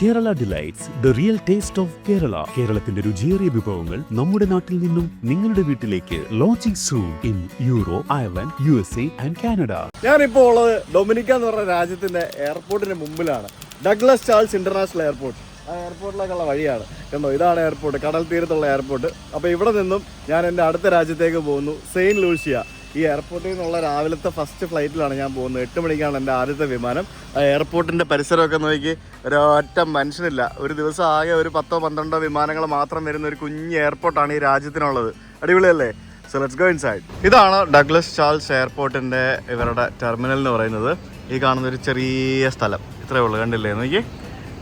Kerala delights the real taste of Kerala. കേരളത്തിന്റെ രുചിയേറിയ വിഭവങ്ങൾ നമ്മുടെ നാട്ടിൽ നിന്നും നിങ്ങളുടെ വീട്ടിലേക്ക്. Launching soon in euro, Ireland, USA and Canada. ഞാനിപ്പോൾ ഉള്ളത് ഡൊമിനിക്ക എന്ന് പറഞ്ഞ രാജ്യത്തിന്റെ എയർപോർട്ടിന് മുമ്പിലാണ്. Douglas Charles international airport. ആ എയർപോർട്ടിലേക്കുള്ള വഴിയാണ് കണ്ടോ. ഇതാണ് എയർപോർട്ട്, കടൽ തീരത്തുള്ള എയർപോർട്ട്. അപ്പോൾ ഇവിടെ നിന്നും ഞാൻ എൻ്റെ അടുത്ത രാജ്യത്തേക്ക് പോകുന്നു, സെയിൻറ്റ് ലൂഷ്യ. ഈ എയർപോർട്ടിൽ നിന്നുള്ള രാവിലത്തെ ഫസ്റ്റ് ഫ്ലൈറ്റിലാണ് ഞാൻ പോകുന്നത്. 8 മണിക്കാണ് എൻ്റെ ആദ്യത്തെ വിമാനം. ആ എയർപോർട്ടിൻ്റെ പരിസരമൊക്കെ നോക്കി ഒരൊറ്റ മനുഷ്യനില്ല. ഒരു ദിവസം ആകെ ഒരു 10-12 വിമാനങ്ങൾ മാത്രം വരുന്ന ഒരു കുഞ്ഞ് എയർപോർട്ടാണ് ഈ രാജ്യത്തിനുള്ളത്. അടിപൊളിയല്ലേ? So let's go inside. ഇതാണ് ഡഗ്ലസ് ചാൾസ് എയർപോർട്ടിൻ്റെ ഇവരുടെ ടെർമിനൽ എന്ന് പറയുന്നത്. ഈ കാണുന്ന ഒരു ചെറിയ സ്ഥലം ഇത്രയേ ഉള്ളൂ, കണ്ടില്ലേ? നോക്കി,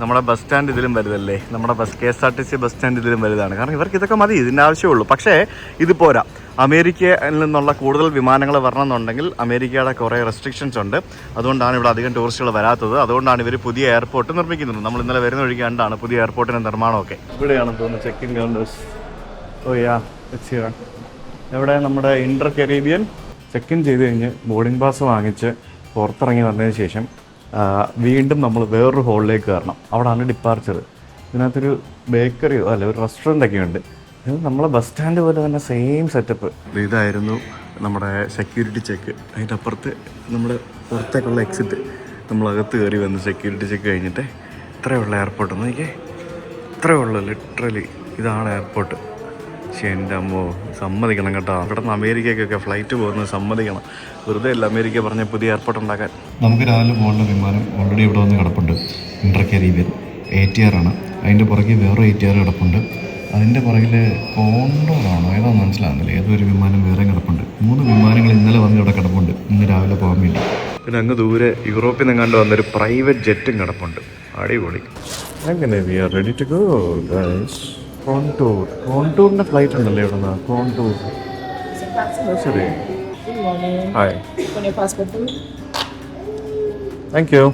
നമ്മുടെ ബസ് സ്റ്റാൻഡ് ഇതിലും വലുതല്ലേ, നമ്മുടെ KSRTC ബസ് സ്റ്റാൻഡ് ഇതിലും വലുതാണ്. കാരണം ഇവർക്ക് ഇതൊക്കെ മതി, ഇതിൻ്റെ ആവശ്യമുള്ളൂ. പക്ഷേ ഇത് പോരാ. അമേരിക്കയിൽ നിന്നുള്ള കൂടുതൽ വിമാനങ്ങൾ വരണമെന്നുണ്ടെങ്കിൽ അമേരിക്കയുടെ കുറേ റെസ്ട്രിക്ഷൻസ് ഉണ്ട്. അതുകൊണ്ടാണ് ഇവിടെ അധികം ടൂറിസ്റ്റുകൾ വരാത്തത്. അതുകൊണ്ടാണ് ഇവർ പുതിയ എയർപോർട്ട് നിർമ്മിക്കുന്നത്. നമ്മൾ ഇന്നലെ വരുന്ന വഴിക്ക് കണ്ടാണ് പുതിയ എയർപോർട്ടിൻ്റെ നിർമ്മാണമൊക്കെ. ഇവിടെയാണെന്ന് തോന്നുന്നു ചെക്ക് ഇൻ കൗണ്ടേഴ്സ്. ഓ യാ, എവിടെ നമ്മുടെ ഇന്റർ കരീബിയൻ. ചെക്ക് ഇൻ ചെയ്ത് കഴിഞ്ഞ് ബോർഡിംഗ് പാസ് വാങ്ങിച്ച് പുറത്തിറങ്ങി വന്നതിന് ശേഷം വീണ്ടും നമ്മൾ വേറൊരു ഹോളിലേക്ക് കയറണം. അവിടെയാണ് ഡിപ്പാർച്ചർ. ഇതിനകത്തൊരു ബേക്കറിയോ അല്ല ഒരു റെസ്റ്റോറൻ്റ് ഒക്കെ ഉണ്ട്. ഇത് നമ്മളെ ബസ് സ്റ്റാൻഡ് പോലെ തന്നെ സെയിം സെറ്റപ്പ്. ഇതായിരുന്നു നമ്മുടെ സെക്യൂരിറ്റി ചെക്ക്. അതിൻ്റെ അപ്പുറത്ത് നമ്മുടെ പുറത്തേക്കുള്ള എക്സിറ്റ്. നമ്മളകത്ത് കയറി വന്ന് സെക്യൂരിറ്റി ചെക്ക് കഴിഞ്ഞിട്ട് ഇത്രയുള്ള എയർപോർട്ട് നോക്കിയേ, ഇത്രയേ ഉള്ളൂ ലിറ്ററലി. ഇതാണ് എയർപോർട്ട്. പക്ഷേ എൻ്റെ അമ്മോ, സമ്മതിക്കണം കേട്ടോ. അവിടെ നിന്ന് അമേരിക്കയ്ക്കൊക്കെ ഫ്ലൈറ്റ് പോകുന്നത് സമ്മതിക്കണം. വെറുതെ അല്ല അമേരിക്ക പറഞ്ഞ പുതിയ എയർപോർട്ട് ഉണ്ടാക്കാൻ. നമുക്ക് രാവിലെ പോകേണ്ട വിമാനം ഓൾറെഡി ഇവിടെ വന്ന് കിടപ്പുണ്ട്. ഇന്റർ കരീബിയൻ ATR ആണ്. അതിൻ്റെ പുറകെ വേറെ ATR കിടപ്പുണ്ട്. അതിൻ്റെ പുറകിൽ കോണ്ടോറാണോ ഏതാ മനസ്സിലാകുന്നില്ല, ഏതൊരു വിമാനം വേറെ കിടപ്പുണ്ട്. 3 വിമാനങ്ങൾ ഇന്നലെ വന്ന് ഇവിടെ കിടപ്പുണ്ട്, ഇന്ന് രാവിലെ പോകാൻ വേണ്ടി. പിന്നെ അങ്ങ് ദൂരെ യൂറോപ്പിൽ നിന്ന് കണ്ടു വന്നൊരു പ്രൈവറ്റ് ജെറ്റും കിടപ്പുണ്ട്. അടിപൊളി. അങ്ങനെ we are ready to go guys. കോണ്ടൂറിൻ്റെ ഫ്ലൈറ്റ് ഉണ്ടല്ലേ ഇവിടെ നിന്ന്? കോണ്ടൂർ. ശരി. Hi. Thank you.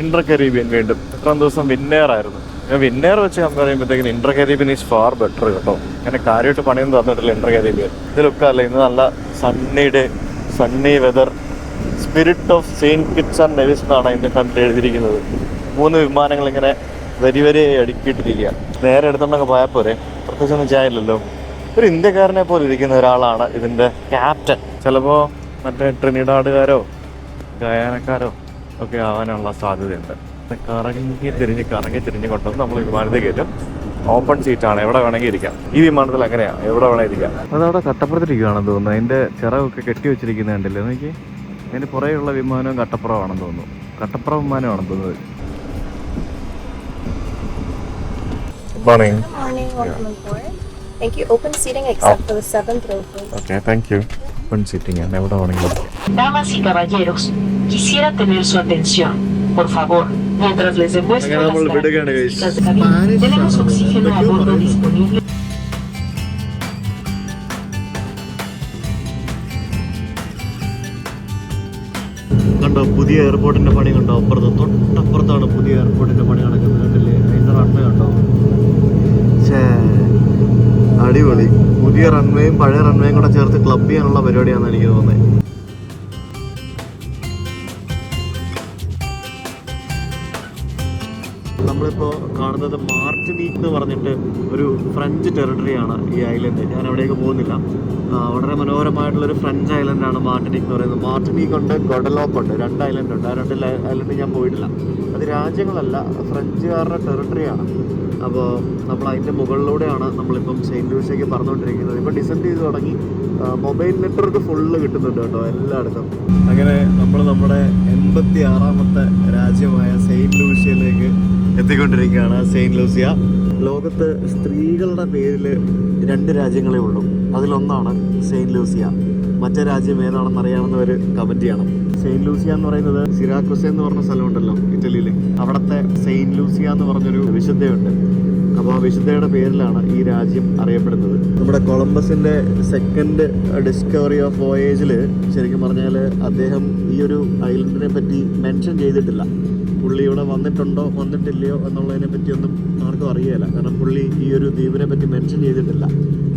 InterCaribbean വീണ്ടും ഇത്രയും ദിവസം വിന്നേർ ആയിരുന്നു. ഞാൻ വിന്നേർ വെച്ച് കമ്പയർ ചെയ്യുമ്പോഴത്തേക്കും Inter Caribbean is far better കേട്ടോ. അങ്ങനെ കാര്യമായിട്ട് പണിയൊന്നും തന്നിട്ടില്ല ഇന്റർ കരീബിയൻ. ഇതിലൊക്കെ അല്ല, ഇന്ന് നല്ല sunny weather. Spirit of Saint Kitts and Nevis എന്നാണ് അതിൻ്റെ ഫ്രണ്ടിൽ എഴുതിയിരിക്കുന്നത്. 3 വിമാനങ്ങൾ ഇങ്ങനെ വരി അടുക്കിയിട്ടിരിക്കുക. നേരെ എടുത്തോണ്ടൊക്കെ പോയാൽ പോരെ, പ്രത്യേകിച്ചൊന്നും ചെയ്യാനില്ലല്ലോ. ഒരു ഇന്ത്യക്കാരനെ പോലെ ഇരിക്കുന്ന ഒരാളാണ് ഇതിൻ്റെ ക്യാപ്റ്റൻ. ചിലപ്പോൾ മറ്റേ ട്രിനിഡാഡുകാരോ ഗയാനക്കാരോ ഒക്കെ ആവാനുള്ള സാധ്യതയുണ്ട്. കറങ്ങി തിരിഞ്ഞ് കൊണ്ടുവന്ന് നമ്മൾ വിമാനത്തിൽ കയറ്റും. ഓപ്പൺ സീറ്റാണ്, എവിടെ വേണമെങ്കിൽ ഇരിക്കാം. ഈ വിമാനത്തിൽ അങ്ങനെയാണ്, എവിടെ വേണമെങ്കിൽ ഇരിക്കാം. അതവിടെ കട്ടപ്പുറത്തിരിക്കുകയാണെന്ന് തോന്നുന്നു. അതിൻ്റെ ചിറകൊക്കെ കെട്ടി വെച്ചിരിക്കുന്നത് കണ്ടില്ലേ നോക്കി. അതിൻ്റെ പുറകെയുള്ള വിമാനവും കട്ടപ്പുറമാണെന്ന് തോന്നുന്നു. കട്ടപ്പുറ വിമാനമാണെന്ന് തോന്നുന്നത്. Morning. Welcome aboard. Thank you. Open seating except for the 7th row, please. Okay, thank you. Open seating ആണ്, എവിടെ വേണമെങ്കിലും. Damas y caballeros, quisiera tener su atención. Por favor, mientras les demuestro las características de cabina, tenemos oxígeno a bordo disponible. കണ്ടോ പുതിയ എയർപോർട്ടിൻ്റെ പണി കണ്ടോ? തൊട്ടപ്പുറത്താണ് പുതിയ എയർപോർട്ടിൻ്റെ പണി നടക്കുന്നത്. കണ്ടില്ലേ? അതിൻ്റെ റൺവേ കണ്ടോ? അടിപൊളി. പുതിയ റൺവേയും പഴയ റൺവേയും കൂടെ ചേർത്ത് ക്ലബ് ചെയ്യാനുള്ള പരിപാടിയാണെന്ന് എനിക്ക് തോന്നുന്നത്. നമ്മളിപ്പോൾ കാണുന്നത് മാർട്ടിനീക്ക് എന്ന് പറഞ്ഞിട്ട് ഒരു ഫ്രഞ്ച് ടെറിട്ടറിയാണ് ഈ ഐലൻഡ്. ഞാൻ അവിടേക്ക് പോകുന്നില്ല. വളരെ മനോഹരമായിട്ടുള്ളൊരു ഫ്രഞ്ച് ഐലൻഡാണ് മാർട്ടിനീക്ക് എന്ന് പറയുന്നത്. മാർട്ടിനീക്ക് ഉണ്ട്, ഗൊഡലോപ്പ് ഉണ്ട്, 2 ഐലൻഡ് ഉണ്ട്. ആ 2 ഐലൻഡ് ഞാൻ പോയിട്ടില്ല. അത് രാജ്യങ്ങളല്ല, ഫ്രഞ്ചുകാരുടെ ടെറിട്ടറിയാണ്. അപ്പോൾ നമ്മൾ അതിൻ്റെ മുകളിലൂടെയാണ് നമ്മളിപ്പം സെയിൻറ്റ് ലൂഷ്യയ്ക്ക് പറഞ്ഞുകൊണ്ടിരിക്കുന്നത്. ഇപ്പോൾ ഡിസെൻഡ് ചെയ്ത് തുടങ്ങി. മൊബൈൽ നെറ്റ്വർക്ക് ഫുള്ള് കിട്ടുന്നുണ്ട് കേട്ടോ എല്ലായിടത്തും. അങ്ങനെ നമ്മൾ നമ്മുടെ 86ാമത്തെ രാജ്യമായ സെയിൻറ്റ് ലൂഷ്യയിലേക്ക് എത്തിക്കൊണ്ടിരിക്കുകയാണ്. Saint Lucia. ലോകത്ത് സ്ത്രീകളുടെ പേരിൽ 2 രാജ്യങ്ങളേ ഉള്ളൂ. അതിലൊന്നാണ് സെയിൻറ്റ് ലൂസിയ. മറ്റേ രാജ്യം ഏതാണെന്ന് അറിയാവുന്നവർ കമൻറ്റ് ചെയ്യണം. സെയിൻറ്റ് ലൂസിയ എന്ന് പറയുന്നത് സിറാക്കുസെ എന്ന് പറഞ്ഞ സ്ഥലമുണ്ടല്ലോ ഇറ്റലിയിൽ. അവിടുത്തെ സെയിൻറ്റ് ലൂസിയ എന്ന് പറഞ്ഞൊരു വിശുദ്ധയുണ്ട്. അപ്പോൾ ആ വിശുദ്ധയുടെ പേരിലാണ് ഈ രാജ്യം അറിയപ്പെടുന്നത്. നമ്മുടെ കൊളംബസിൻ്റെ 2nd ഡിസ്കവറി ഓഫ് വോയേജിൽ ശരിക്കും പറഞ്ഞാൽ അദ്ദേഹം ഈ ഒരു ഐലൻഡിനെ പറ്റി മെൻഷൻ ചെയ്തിട്ടില്ല. പുള്ളി ഇവിടെ വന്നിട്ടുണ്ടോ വന്നിട്ടില്ലയോ എന്നുള്ളതിനെ പറ്റിയൊന്നും ആർക്കും അറിയില്ല. കാരണം പുള്ളി ഈ ഒരു ദ്വീപിനെ പറ്റി മെൻഷൻ ചെയ്തിട്ടില്ല.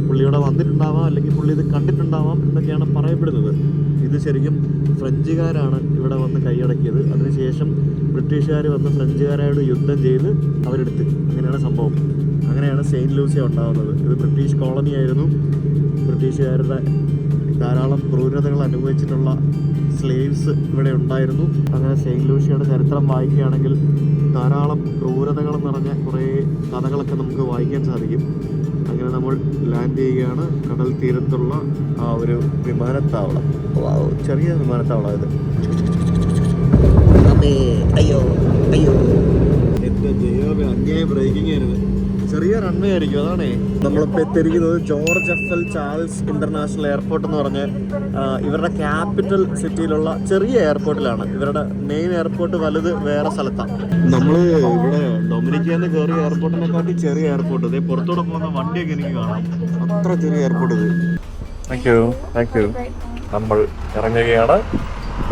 പുള്ളി ഇവിടെ വന്നിട്ടുണ്ടാവാം, അല്ലെങ്കിൽ പുള്ളി ഇത് കണ്ടിട്ടുണ്ടാവാം എന്നൊക്കെയാണ് പറയപ്പെടുന്നത്. ഇത് ശരിക്കും ഫ്രഞ്ചുകാരാണ് ഇവിടെ വന്ന് കൈയടക്കിയത്. അതിനുശേഷം ബ്രിട്ടീഷുകാർ വന്ന് ഫ്രഞ്ചുകാരോട് യുദ്ധം ചെയ്ത് അവരെടുത്ത്. അങ്ങനെയാണ് സംഭവം. അങ്ങനെയാണ് സെയിൻറ്റ് ലൂസിയ ഉണ്ടാകുന്നത്. ഇത് ബ്രിട്ടീഷ് കോളനി ആയിരുന്നു. ബ്രിട്ടീഷുകാരുടെ ധാരാളം ക്രൂരതകൾ അനുഭവിച്ചിട്ടുള്ള സ്ലേവ്സ് ഇവിടെ ഉണ്ടായിരുന്നു. അങ്ങനെ സെയിൻറ്റ് ലൂസിയയുടെ ചരിത്രം വായിക്കുകയാണെങ്കിൽ ധാരാളം ക്രൂരതകൾ നിറഞ്ഞ കുറേ കഥകളൊക്കെ നമുക്ക് വായിക്കാൻ സാധിക്കും. അങ്ങനെ നമ്മൾ ലാൻഡ് ചെയ്യുകയാണ് കടൽ തീരത്തുള്ള ആ ഒരു വിമാനത്താവളം. ചെറിയ വിമാനത്താവളം ഇത്. അയ്യോ അയ്യോ, എൻ്റെ ദൈവമേ, അന്യായ ബ്രേക്കിംഗ് ആയിരുന്നു. ചെറിയ റൺവേ ആയിരിക്കും. അതാണേ നമ്മളിപ്പോൾ എത്തിയിരിക്കുന്നത് ജോർജ് എഫ്.എൽ. ചാൾസ് ഇന്റർനാഷണൽ എയർപോർട്ട് എന്ന് പറഞ്ഞ് ഇവരുടെ ക്യാപിറ്റൽ സിറ്റിയിലുള്ള ചെറിയ എയർപോർട്ടിലാണ്. ഇവരുടെ മെയിൻ എയർപോർട്ട് വലുത് വേറെ സ്ഥലത്താണ്. നമ്മൾ ഇവിടെ ഡൊമിനിക്കാന്ന് കയറിയ എയർപോർട്ടിനെക്കാട്ടി ചെറിയ എയർപോർട്ട്. ഇതേ പുറത്തോടെ പോകുന്ന വണ്ടിയൊക്കെ എനിക്ക് കാണാം. അത്ര ചെറിയ എയർപോർട്ട് ഇത്. Thank you. നമ്മൾ ഇറങ്ങുകയാണ്.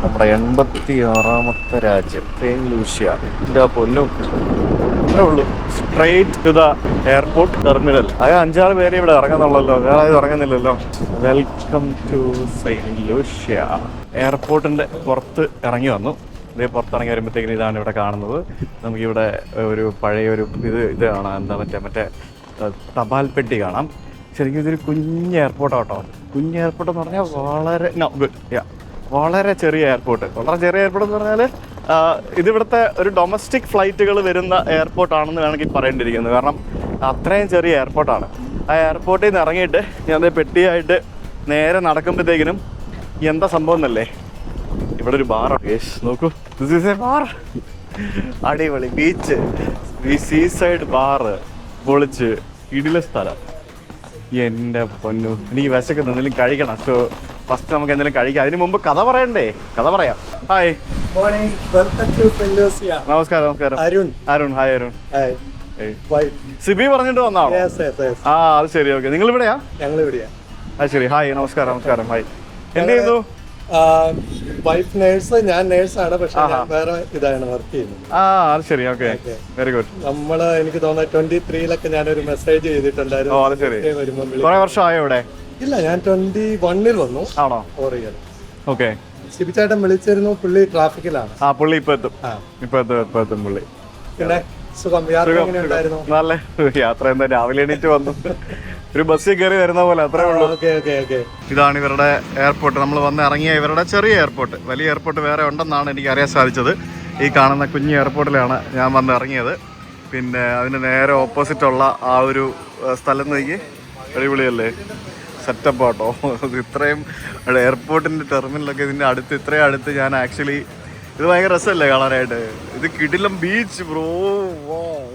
നമ്മുടെ 86ാമത്തെ രാജ്യം സെയിൻറ്റ് ലൂസിയ. ഇതിൻ്റെ പൊന്നും അത്രേ ഉള്ളൂ. Straight to the airport terminal. അത് 5-6 പേരെ ഇവിടെ ഇറങ്ങുന്നുള്ളല്ലോ, വേറെ ആരും ഇറങ്ങുന്നില്ലല്ലോ. Welcome to Saint Lucia. എയർപോർട്ടിൻ്റെ പുറത്ത് ഇറങ്ങി വന്നു. ഇതേ പുറത്തിറങ്ങി വരുമ്പോഴത്തേക്കിനും ഇതാണ് ഇവിടെ കാണുന്നത്. നമുക്കിവിടെ ഒരു പഴയൊരു ഇത് കാണാം. എന്താ മറ്റേ തപാൽ പെട്ടി കാണാം. ശരിക്കും ഇതൊരു കുഞ്ഞ് എയർപോർട്ടാണ് കേട്ടോ. കുഞ്ഞ് എയർപോർട്ട് എന്ന് പറഞ്ഞാൽ വളരെ ചെറിയ എയർപോർട്ട്. വളരെ ചെറിയ എയർപോർട്ട് എന്ന് പറഞ്ഞാൽ ഇതിവിടുത്തെ ഒരു ഡൊമസ്റ്റിക് ഫ്ലൈറ്റുകൾ വരുന്ന എയർപോർട്ടാണെന്ന് വേണമെങ്കിൽ പറയേണ്ടിയിരിക്കുന്നത്. കാരണം അത്രയും ചെറിയ എയർപോർട്ടാണ്. ആ എയർപോർട്ടിൽ നിന്ന് ഇറങ്ങിയിട്ട് ഞാൻ പെട്ടിയായിട്ട് നേരെ നടക്കുമ്പോഴത്തേക്കിനും എന്താ സംഭവം എന്നല്ലേ, ഇവിടെ ഒരു ബാറാണ്. നോക്കൂ, ദിസ് ഈസ് എ ബാർ. അടിപൊളി ബീച്ച്, സീ സൈഡ് ബാറ്, പൊളിച്ച് ഇടില സ്ഥലം. എൻ്റെ പൊന്നു, എനിക്ക് വിശക്കുന്നു, എന്തെങ്കിലും കഴിക്കണം. സോ ഫസ്റ്റ് നമുക്ക് എന്തെങ്കിലും കഴിക്കാം. അതിന് മുമ്പ് കഥ പറയണ്ടേ? കഥ പറയാം. ഹായ്, നമസ്കാരം. അരുൺ. ഹായ് അരുൺ. സിബി പറഞ്ഞിട്ട് വന്നാണോ? ആ, അത് ശരി. ഓക്കെ, നിങ്ങൾ ഇവിടെയാ? അത് ശരി. ഹായ്, നമസ്കാരം. ഹായ്. എന്ത് ചെയ്യുന്നു? വൈഫ് നേഴ്സ്, ഞാൻ നേഴ്സാണ്. പക്ഷെ വേറെ ഇതാണ് വർക്ക് ചെയ്യുന്നത്. അത് ശരി. Okay, very good. നമ്മള് എനിക്ക് തോന്നുന്നത് 23-ലൊക്കെ ഞാനൊരു മെസ്സേജ് ചെയ്തിട്ടുണ്ടായിരുന്നു. അത് ശരി. കുറെ വർഷമായോ ഇവിടെ? ഇല്ല, ഞാൻ 21-ൽ വന്നു. ആണോ? ഓക്കെ. ശിബിച്ചേട്ടൻ വിളിച്ചിരുന്നു. പുള്ളി ട്രാഫിക്കിലാണ്. പുള്ളി ഇപ്പൊ എത്തും പുള്ളി. പിന്നെ സുഖം. യാത്ര എങ്ങനെയുണ്ടായിരുന്നു? നല്ല യാത്ര. എന്താ, രാവിലെ എണീറ്റ് വന്നു, ഒരു ബസ്സിൽ കയറി വരുന്ന പോലെ, അത്രേ ഉള്ളൂ. ഇതാണ് ഇവരുടെ എയർപോർട്ട്. നമ്മൾ വന്ന് ഇറങ്ങിയ ഇവരുടെ ചെറിയ എയർപോർട്ട്. വലിയ എയർപോർട്ട് വേറെ ഉണ്ടെന്നാണ് എനിക്ക് അറിയാൻ സാധിച്ചത്. ഈ കാണുന്ന കുഞ്ഞ് എയർപോർട്ടിലാണ് ഞാൻ വന്ന് ഇറങ്ങിയത്. പിന്നെ അതിന് നേരെ ഓപ്പോസിറ്റുള്ള ആ ഒരു സ്ഥലം നോക്കി, അടിപൊളിയല്ലേ, സെറ്റപ്പ് ആട്ടോ. ഇത്രയും എയർപോർട്ടിൻ്റെ ടെർമിനലൊക്കെ ഇതിൻ്റെ അടുത്ത്, ഇത്രയും അടുത്ത് ഞാൻ ആക്ച്വലി, ഇത് ഭയങ്കര രസമല്ലേ കാണാനായിട്ട്. ഇത് കിടിലം ബീച്ച് ബ്രോ.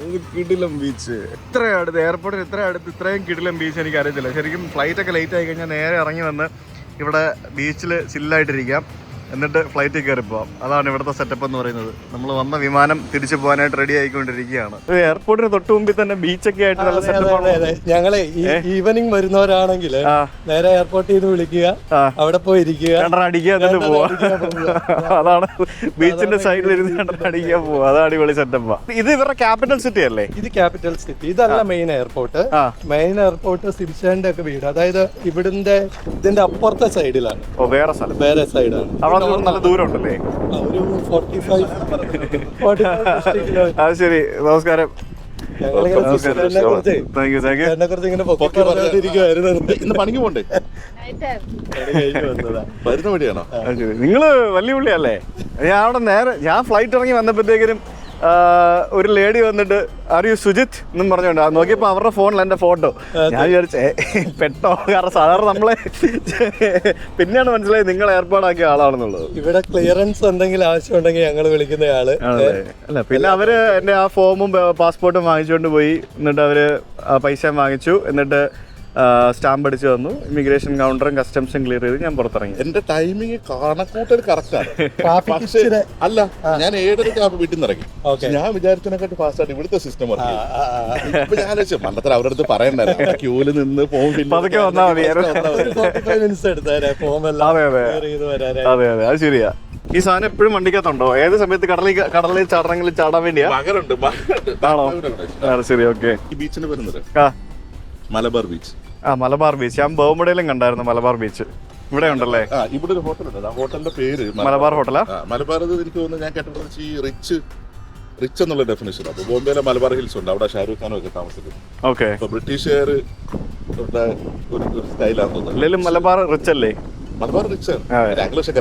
ഇത് കിടിലം ബീച്ച്. ഇത്ര അടുത്ത്, എയർപോർട്ടിൽ ഇത്ര അടുത്ത് ഇത്രയും കിടിലം ബീച്ച് എനിക്ക് അറിയത്തില്ല. ശരിക്കും ഫ്ലൈറ്റൊക്കെ ലേറ്റ് ആയി കഴിഞ്ഞാൽ നേരെ ഇറങ്ങി വന്ന് ഇവിടെ ബീച്ചിൽ ചില്ലായിട്ടിരിക്കാം, എന്നിട്ട് ഫ്ലൈറ്റിൽ കയറി പോവാം. അതാണ് ഇവിടുത്തെ സെറ്റപ്പ് എന്ന് പറയുന്നത്. നമ്മൾ വന്ന വിമാനം തിരിച്ചു പോകാനായിട്ട് റെഡി ആയിക്കൊണ്ടിരിക്കുകയാണ്. എയർപോർട്ടിന് തൊട്ട് മുമ്പിൽ തന്നെ ബീച്ചൊക്കെ ആയിട്ട് നല്ല സെറ്റപ്പാണ്. ഞങ്ങളെ ഈവനിങ് വരുന്നവരാണെങ്കിൽ നേരെ എയർപോർട്ടിൽ നിന്ന് വിളിക്കുക, അവിടെ പോയി ഇരിക്കുക, അടിക്കുക, എന്നിട്ട് പോവാ. അതാണ് ബീച്ചിന്റെ സൈഡിൽ ഇരുന്ന് അടിക്കാൻ പോവാ. അതാണ് അടിപൊളി സെറ്റപ്പാ. ഇത് ഇവരുടെ ക്യാപിറ്റൽ സിറ്റി അല്ലേ? ഇത് ക്യാപിറ്റൽ സിറ്റി. ഇതല്ല മെയിൻ എയർപോർട്ട്. മെയിൻ എയർപോർട്ട് സിബിച്ചാന്റെ ഒക്കെ വീട്, അതായത് ഇതിന്റെ അപ്പുറത്തെ സൈഡിലാണ്. വേറെ സ്ഥലം, വേറെ സൈഡാണ്. നല്ല ദൂരം ഉണ്ടല്ലേ? ഒരു 45 അത് ശരി. നമസ്കാരം. ഇന്ന് പണിക്ക് പോണ്ടേ? വരുന്ന വഴിയാണോ? നിങ്ങള് വലിയ പുള്ളിയല്ലേ? ഞാൻ ഫ്ലൈറ്റ് ഇറങ്ങി വന്നപ്പോഴത്തേക്കിനും ഒരു ലേഡി വന്നിട്ട് ആർ യു സുജിത് എന്നും പറഞ്ഞോണ്ട് നോക്കിയപ്പോ അവരുടെ ഫോണിൽ എന്റെ ഫോട്ടോ. ഞാൻ വിചാരിച്ചേ പെട്ടോ, കാരണം സാധാരണ നമ്മളെ പിന്നെയാണ് മനസ്സിലായി നിങ്ങൾ ഏർപ്പാടാക്കിയ ആളാണെന്നുള്ളത്. ഇവിടെ ക്ലിയറൻസ് എന്തെങ്കിലും ആവശ്യം ഉണ്ടെങ്കിൽ ഞങ്ങൾ വിളിക്കുന്ന ആള്. അല്ല, പിന്നെ അവര് എന്റെ ആ ഫോമും പാസ്പോർട്ടും വാങ്ങിച്ചുകൊണ്ട് പോയി. എന്നിട്ട് അവര് പൈസ വാങ്ങിച്ചു, എന്നിട്ട് സ്റ്റാമ്പ് അടിച്ചു തന്നു. ഇമിഗ്രേഷൻ കൗണ്ടറും കസ്റ്റംസും ക്ലിയർ ചെയ്ത് ഞാൻ പുറത്തിറങ്ങി. എന്റെ ടൈമിങ് കണക്കൂട്ടൽ കറക്റ്റാണ്. അല്ല, ഞാൻ 7:30 വീട്ടിൽ നിന്ന് ഇറങ്ങി. ഞാൻ വിചാരിച്ചതിനെക്കാട്ടി ഫാസ്റ്റായിട്ട് ഇവിടുത്തെ സിസ്റ്റം വർക്ക്. ഇപ്പൊ ഞാൻ ആലോചിച്ചു, മണ്ടത്തിൽ അവരുടെ അടുത്ത് പറയണ്ടായിരുന്നു, ക്യൂല് നിന്ന് പതുക്കെ വന്നാൽ മതി. മിനിറ്റ്സ് എടുത്തേരെ ഫോം എല്ലാം. അതെ, അത് ശരിയാ. ഈ സാധനം എപ്പോഴും വണ്ടിക്കകത്തുണ്ടോ? ഏത് സമയത്ത് കടലിൽ ചാടണമെങ്കിലും ചാടാൻ വേണ്ടിയാ? ആണോ? ശരി, ഓക്കെ. ഈ ബീച്ചിന് വരുന്നത് ആ, മലബാർ ബീച്ച്. മലബാർ ബീച്ച്. ഞാൻ ബോംബെയിലും കണ്ടായിരുന്നു മലബാർ ബീച്ച്. ഇവിടെ ഉണ്ടല്ലേ? ഇവിടെ ഒരു ഹോട്ടലുണ്ട്. ആ ഹോട്ടലിന്റെ പേര് മലബാർ ഹോട്ടലാ? മലബാർ. എനിക്ക് തോന്നുന്നു ഞാൻ കേട്ടിട്ടുള്ളത് ഈ റിച്ച് എന്നുള്ള ഡെഫിനേഷൻ. അപ്പൊ ബോംബെയിലെ മലബാർ ഹിൽസ് ഉണ്ട്, അവിടെ ഷാരൂഖ് ഖാനും ഒക്കെ താമസിക്കുന്നു. ഓക്കെ. അപ്പൊ ബ്രിട്ടീഷുകാർ ഒരു സ്റ്റൈലാന്ന് തോന്നുന്നത്. അല്ലെങ്കിലും മലബാർ റിച്ച് അല്ലേ? മലബാർ റിച്ച് ഇംഗ്ലീഷ്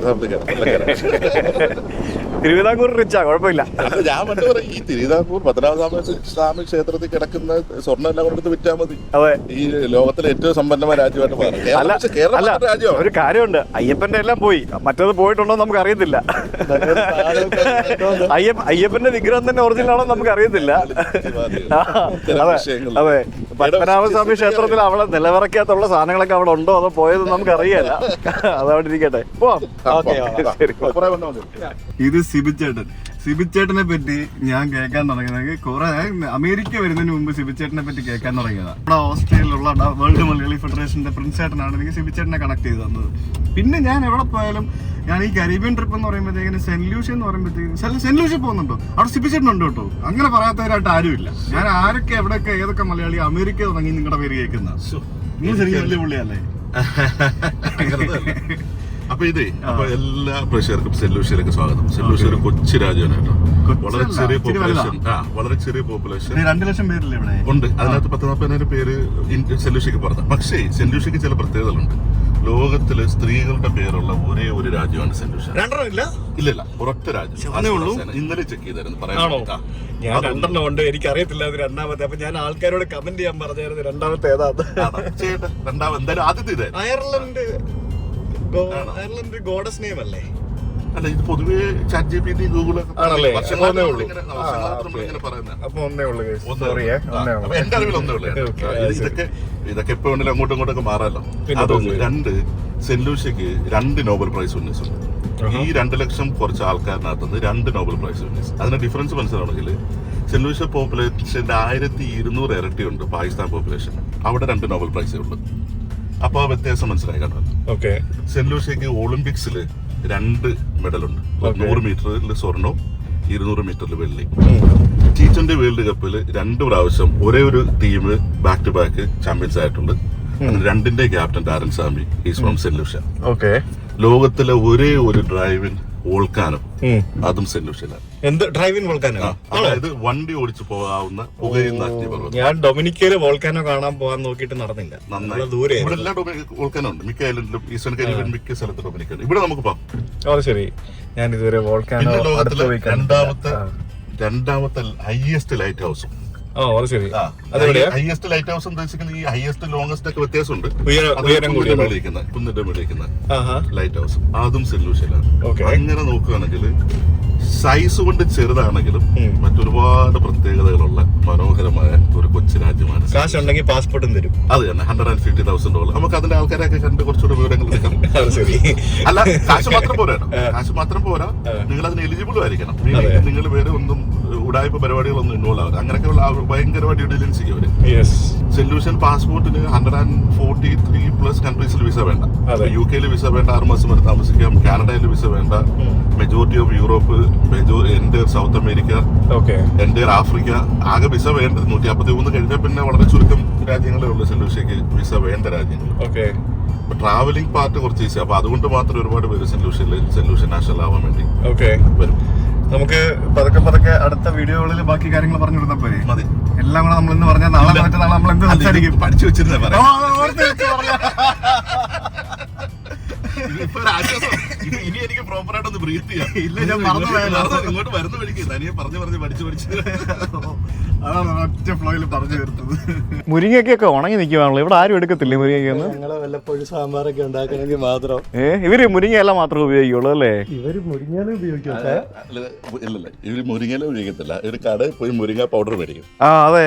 തിരുവിതാംകൂർ റിച്ചാ, കുഴപ്പമില്ല. ഞാൻ പണ്ട് പറയും ഈ തിരുവിതാംകൂർ പത്മനാഭസ്വാമി ക്ഷേത്രത്തിൽ കിടക്കുന്ന സ്വർണ്ണം എല്ലാം കൊണ്ടെടുത്ത് വിറ്റാൽ മതി. അതെ, ഈ ലോകത്തിലെ ഏറ്റവും സമ്പന്നമായ രാജ്യമായിട്ട് മാറും. കേരളം രാജ്യമാണ്. ഒരു കാര്യമുണ്ട്, അയ്യപ്പന്റെ എല്ലാം പോയി, മറ്റേത് പോയിട്ടുണ്ടോ നമുക്ക് അറിയത്തില്ല. അയ്യപ്പന്റെ വിഗ്രഹം തന്നെ ഒറിജിനൽ ആണോ നമുക്ക് അറിയത്തില്ല. അതെ, പത്മനാഭസ്വാമി ക്ഷേത്രത്തിൽ അവിടെ നിലവിറക്കാത്തുള്ള സാധനങ്ങളൊക്കെ അവിടെ ഉണ്ടോ അതോ പോയത് നമുക്ക് അറിയാല. അതവിടെ ഇരിക്കട്ടെ, പോവാം. ഇത് സിബിച്ചേട്ടനെ പറ്റി ഞാൻ കേൾക്കാൻ തുടങ്ങിയത് കുറെ അമേരിക്ക വരുന്നതിന് മുമ്പ് സിബിച്ചേട്ടനെ പറ്റി കേൾക്കാൻ തുടങ്ങിയതാണ്. നമ്മുടെ ഓസ്ട്രേലിയയിലുള്ള വേൾഡ് മലയാളി ഫെഡറേഷന്റെ പ്രിൻസേട്ടനാണ് എനിക്ക് സിബിച്ചേട്ടനെ കണക്ട് ചെയ്ത് തന്നത്. പിന്നെ ഞാൻ എവിടെ പോയാലും ഞാൻ ഈ കരീബിയൻ ട്രിപ്പ് എന്ന് പറയുമ്പോഴത്തേക്കിന് സെന്റ് ലൂഷ്യ എന്ന് പറയുമ്പോഴത്തേക്കും സെന്റ് ലൂഷ്യ പോകുന്നുണ്ടോ, അവിടെ സിബിച്ചേട്ടനുണ്ട് കേട്ടോ. അങ്ങനെ പറയാത്തവരായിട്ട് ആരുമില്ല. ഞാൻ ആരൊക്കെ എവിടെയൊക്കെ ഏതൊക്കെ മലയാളി അമേരിക്ക തുടങ്ങി നിങ്ങളുടെ പേര് കേൾക്കുന്ന നിങ്ങൾ ശരിക്കും വലിയ പുള്ളിയല്ലേ? അപ്പൊ ഇതേ അപ്പൊ എല്ലാ പ്രേക്ഷകർക്കും സെല്ലൂഷ്യയിലേക്ക് സ്വാഗതം. സെല്ലൂഷ്യ ഒരു കൊച്ചു രാജ്യമാണ് കേട്ടോ. വളരെ ചെറിയ പോപ്പുലേഷൻ, വളരെ ചെറിയ പോപ്പുലേഷൻ. 2 ലക്ഷം പേരില്ലേ ഇവിടെ ഉണ്ട്. അതിനകത്ത് 10-40,000 പേര് സെല്ലൂഷ്യക്ക് പുറത്ത്. പക്ഷേ സെല്ലൂഷ്യക്ക് ചില പ്രത്യേകതകളുണ്ട്. ലോകത്തില് സ്ത്രീകളുടെ പേരുള്ള ഒരേ ഒരു രാജ്യമാണ് സെല്ലൂഷ്യ. ഇല്ല, ഒരൊറ്റ രാജ്യം. ഇന്നലെ ചെക്ക് ചെയ്തായിരുന്നു പറയാൻ. ഞാൻ 2 ഉണ്ട്, എനിക്കറിയത്തില്ല അത് രണ്ടാമത്തെ. അപ്പൊ ഞാൻ ആൾക്കാരോട് കമന്റ് ചെയ്യാൻ പറഞ്ഞായിരുന്നു രണ്ടാമത്തെ ഏതാ. എന്തായാലും ആദ്യത്തെ ഇതായിരുന്നു. അയർലൻഡ് ഗോഡസ് നെയിം അല്ലേ? അല്ല, ഇത് പൊതുവെ ചാറ്റ് ജിപിടി ഗൂഗിൾ ആണല്ലേ? ഇങ്ങനെ പറയുന്നത്. അപ്പൊ ഒന്നേ ഉള്ളു. എന്റെ അറിവിൽ ഒന്നേ ഉള്ളൂ. ഇതൊക്കെ എപ്പോ വേണമെങ്കിലും അങ്ങോട്ടും ഇങ്ങോട്ടൊക്കെ മാറാമല്ലോ. അതൊന്ന്. 2, സെന്റ് ലൂഷ്യക്ക് 2 നോബൽ പ്രൈസ് വിന്നേഴ്സ് ഉണ്ട്. ഈ 2 ലക്ഷം കുറച്ച് ആൾക്കാരിനകത്തുനിന്ന് 2 നോബൽ പ്രൈസ് വിന്നേഴ്സ്. അതിന്റെ ഡിഫറൻസ് മനസ്സിലാണെങ്കിൽ സെന്റ് ലൂഷ്യ പോപ്പുലേഷന്റെ 1200 ഇരട്ടിയുണ്ട് പാകിസ്ഥാൻ പോപ്പുലേഷൻ. അവിടെ 2 നോബൽ പ്രൈസേ ഉള്ളൂ. അപ്പൊ ആ വ്യത്യാസം മനസ്സിലായി കാണാൻ. ഓക്കെ. സെന്റ് ലൂഷ്യക്ക് ഒളിമ്പിക്സിൽ 2 മെഡലുണ്ട്. 100 മീറ്ററിൽ സ്വർണവും 200 മീറ്ററിൽ വെള്ളി. T20 വേൾഡ് കപ്പിൽ 2 പ്രാവശ്യം ഒരേ ഒരു team back to back champions ആയിട്ടുണ്ട്. 2ന്റെ captain Daren Sammy is from Saint Lucia. Okay. ലോകത്തിലെ ഒരേ ഒരു ഡ്രൈവിൻ വോൾക്കാനോ അതും സെന്റ് ലൂഷ്യയിലാണ്. എന്ത് ഡ്രൈവിൻ വോൾക്കാനോ? അതായത് വണ്ടി ഓടിച്ചു പോകാവുന്ന പുകയുന്ന അഗ്നിപർവ്വതം. ഞാൻ ഡൊമിനിക്കയിലെ വോൾക്കാനോ കാണാൻ പോകാൻ നോക്കിയിട്ട് നടന്നില്ല. നന്നായി. ദൂരെ ഇവിടെ എല്ലാ വോൾക്കാനോ ഉണ്ട്. മിക്ക ഐലൻഡിലും ഈസ്റ്റേൺ കരീബിയൻ മിക്ക സ്ഥലത്ത് ഡൊമിനിക്കുണ്ട്. ഇവിടെ നമുക്ക് പോകാം. ശരി. ഞാൻ ഇതുവരെ വോൾക്കാനോ ലോകത്തിലെ രണ്ടാമത്തെ ഹൈയസ്റ്റ് ലൈറ്റ് ഹൗസും. ഹൈയസ്റ്റ് ലൈറ്റ് ഹൗസ് ഉദ്ദേശിക്കുന്നത് ഈ ഹൈയസ്റ്റ് ലോങ്സ്റ്റ് ഒക്കെ വ്യത്യാസമുണ്ട്. കുന്നിന്റെ മേളിരിക്കുന്ന ലൈറ്റ് ഹൗസ് അതും സെന്റ് ലൂഷ്യയിലാണ്. അങ്ങനെ നോക്കുകയാണെങ്കിൽ സൈസ് കൊണ്ട് ചെറുതാണെങ്കിലും മറ്റൊരുപാട് പ്രത്യേകതകളുള്ള മനോഹരമായ ഒരു കൊച്ചു രാജ്യമാണ്. കാശുണ്ടെങ്കിൽ പാസ്പോർട്ടും തരും. അത് തന്നെ $150,000. നമുക്ക് അതിന്റെ ആൾക്കാരൊക്കെ കണ്ട് കുറച്ചുകൂടെ വിവരങ്ങൾ എടുക്കാം. അല്ല, കാശ് മാത്രം പോരാ. കാശ് മാത്രം പോരാ, നിങ്ങൾ അതിന് എലിജിബിളും ആയിരിക്കണം. നിങ്ങൾ വേറെ ഒന്നും ഉടായ്പ പരിപാടികളൊന്നും ഇൻവോൾവ് ആവുക. അങ്ങനെയൊക്കെയുള്ള ഭയങ്കരമായിട്ട് ഡീലൻസ് ചെയ്യും അവര്. സെന്റ് ലൂഷ്യൻ പാസ്പോർട്ടിന് 143+ കൺട്രീസിൽ വിസ വേണ്ട. UK വിസ വേണ്ട, 6 മാസം വരെ താമസിക്കാം. കാനഡയിൽ വിസ വേണ്ട. മെജോറിറ്റി ഓഫ് യൂറോപ്പ്, എൻ്റെ സൗത്ത് അമേരിക്ക, എൻ്റെ ആഫ്രിക്ക ആകെ വിസ വേണ്ടത് 153 കഴിഞ്ഞാൽ പിന്നെ വളരെ ചുരുക്കം രാജ്യങ്ങളേ ഉള്ളൂ സെന്റ് ലൂഷ്യക്ക് വിസ വേണ്ട രാജ്യങ്ങൾ. ട്രാവലിംഗ് പാർട്ട് കുറച്ച് ഈസി. അപ്പൊ അതുകൊണ്ട് മാത്രം ഒരുപാട് പേര് സെന്റ് ലൂഷ്യ നാഷണൽ ആവാൻ വേണ്ടി വരും. നമുക്ക് പതുക്കെ അടുത്ത വീഡിയോകളിൽ ബാക്കി കാര്യങ്ങൾ പറഞ്ഞു കൊടുത്താൽ പോരെ? മതി. എല്ലാം കൂടെ നമ്മൾ ഇന്ന് പറഞ്ഞാൽ നാളെ മറ്റന്നാൾ നമ്മൾ എന്ത് സംസാരിക്കും? പഠിച്ചു വെച്ചിരുന്നേ പറയാം. ഇനി എനിക്ക് പ്രോപ്പറായിട്ടൊന്ന് ബ്രീത്ത് ചെയ്യാം. ഇല്ല, ഞാൻ മറന്നു. ഇങ്ങോട്ട് വരുന്ന വഴിക്ക് തനിയെ പറഞ്ഞു പഠിച്ചു അതാണ് ഒറ്റ ഫ്ലോയിൽ പറഞ്ഞു തീർത്തത്. മുരിങ്ങയൊക്കെ ഉണങ്ങി നിൽക്കുവാണല്ലോ. ഇവിടെ ആരും എടുക്കത്തില്ലേ മുരിങ്ങയൊക്കെ? ഞങ്ങളെ വല്ലപ്പോഴും സാമ്പാറൊക്കെ ഉണ്ടാക്കണമെങ്കിൽ മാത്രം. ഇവര് മുരിങ്ങയെല്ലാം മാത്രമേ ഉപയോഗിക്കുള്ളൂ അല്ലേ? ഇവര് മുരിങ്ങാനും ഉപയോഗിക്കും. ഇല്ലല്ല, ഇവര് മുരിങ്ങയില ഉപയോഗിക്കത്തില്ല. ഒരു കടയിൽ പോയി മുരിങ്ങ പൗഡർ മേടിക്കും. അതെ.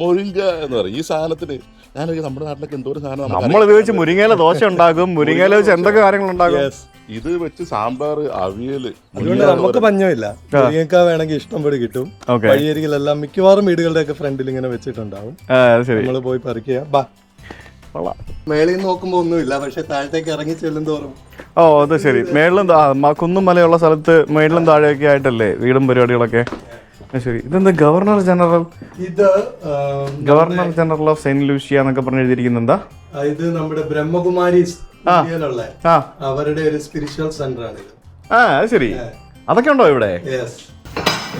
മുരിങ്ങ എന്ന് പറയും ഈ സാധനത്തിന്. ഞാനൊക്കെ നമ്മുടെ നാട്ടിലൊക്കെ എന്തോ ഒരു സാധനം നമ്മൾ ഉപയോഗിച്ച് മുരിങ്ങയില ദോശ ഉണ്ടാക്കും. മുരിങ്ങയില വെച്ച് എന്തൊക്കെ കാര്യങ്ങളുണ്ടാകും. ഇത് വെച്ച് സാമ്പാർ, അവിയല്. അതുകൊണ്ട് നമുക്ക് പഞ്ഞമില്ല. മുരിങ്ങക്ക വേണമെങ്കിൽ ഇഷ്ടംപോലെ കിട്ടും. വഴിയരികിലെല്ലാം മിക്കവാറും വീടുകളുടെ ഒക്കെ ഫ്രണ്ടിൽ ഇങ്ങനെ വെച്ചിട്ടുണ്ടാവും. നമ്മള് പോയി പറിക്കുക. കൊള്ളാം. മേളിൽ നിന്ന് നോക്കുമ്പോൾ ഒന്നുമില്ല, പക്ഷെ താഴത്തേക്ക് ഇറങ്ങി ചെല്ലും തോറും. ഓ അത് ശരി. മേളിലും കുന്നും മലയുള്ള സ്ഥലത്ത് മേളിലും താഴെയൊക്കെ ആയിട്ടല്ലേ വീടും പരിപാടികളൊക്കെ. ശരി. ഇതെന്താ ഗവർണർ ജനറൽ? ഇത് governor general of saint Lucia എന്നൊക്കെ പറഞ്ഞ് എഴുതിയിരിക്കുന്നത് എന്താ? ഇത് നമ്മുടെ ബ്രഹ്മകുമാരീസ് ഇന്ത്യയിലുള്ള അവരുടെ ഒരു സ്പിരിച്വൽ സെന്റർ ആണ് ഇത്. അത് ശരി. അതൊക്കെ ഉണ്ടോ ഇവിടെ? യെസ്.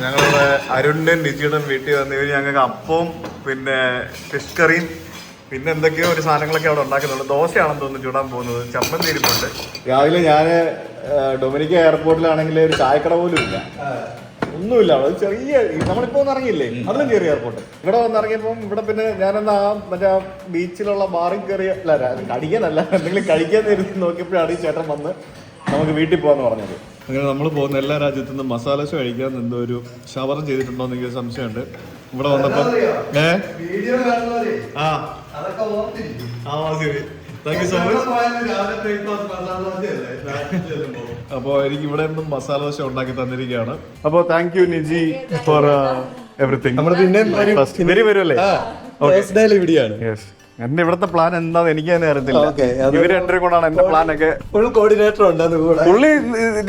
ഞങ്ങളുടെ അരുണിന്റെയും നിജിയുടെയും വീട്ടിൽ വന്നു കഴിഞ്ഞാൽ ഞങ്ങൾക്ക് അപ്പവും പിന്നെ ഫിഷ് കറിയും പിന്നെ എന്തൊക്കെയോ ഒരു സാധനങ്ങളൊക്കെ അവിടെ ഉണ്ടാക്കുന്നുണ്ട്. ദോശയാണെന്ന് തോന്നുന്നു ചൂടാൻ പോകുന്നത്. ചമ്മന്തി ഇരിപ്പുണ്ട്. രാവിലെ ഞാൻ ഡൊമിനിക്ക എയർപോർട്ടിലാണെങ്കിൽ ഒരു ചായക്കട പോലും ഇല്ല, ഒന്നുമില്ല. അവിടെ ചെറിയ നമ്മളിപ്പോ ഒന്ന് ഇറങ്ങിയില്ലേ, അതിലും ചെറിയ എയർപോർട്ട്. ഇവിടെ വന്ന് ഇറങ്ങിയപ്പം ഇവിടെ പിന്നെ ഞാനെന്നാ മറ്റേ ബീച്ചിലുള്ള ബാറിൽ കയറിയ കടിക്കാനല്ല, എന്തെങ്കിലും കഴിക്കാൻ നേരത്തെ നോക്കിയപ്പോഴാണ് ഈ ചേട്ടൻ വന്ന് നമുക്ക് വീട്ടിൽ പോകാന്ന് പറഞ്ഞത്. അങ്ങനെ നമ്മൾ പോകുന്ന എല്ലാ രാജ്യത്തു നിന്നും മസാല ഷോ കഴിക്കാൻ എന്തോ ഒരു ഷവറും ചെയ്തിട്ടുണ്ടോ എന്ന് എനിക്ക് സംശയമുണ്ട്. ഇവിടെ വന്നപ്പം അപ്പോൾ എനിക്ക് ഇവിടെ നിന്നും മസാല ദോശ ഉണ്ടാക്കി തന്നിരിക്കുകയാണ്. അപ്പോൾ thank you Niji four everything. നമ്മൾ പിന്നെ വരുമല്ലേ? ഇവിടെയാണ്. എന്റെ ഇവിടുത്തെ പ്ലാൻ എന്താന്ന് എനിക്ക് തന്നെ അറിയത്തില്ല. ഇവര് രണ്ടു കൊണ്ടാണ് എന്റെ പ്ലാനൊക്കെ. ഫുൾ കോർഡിനേറ്റർ ഉണ്ടെന്ന് കൂടെ. പുള്ളി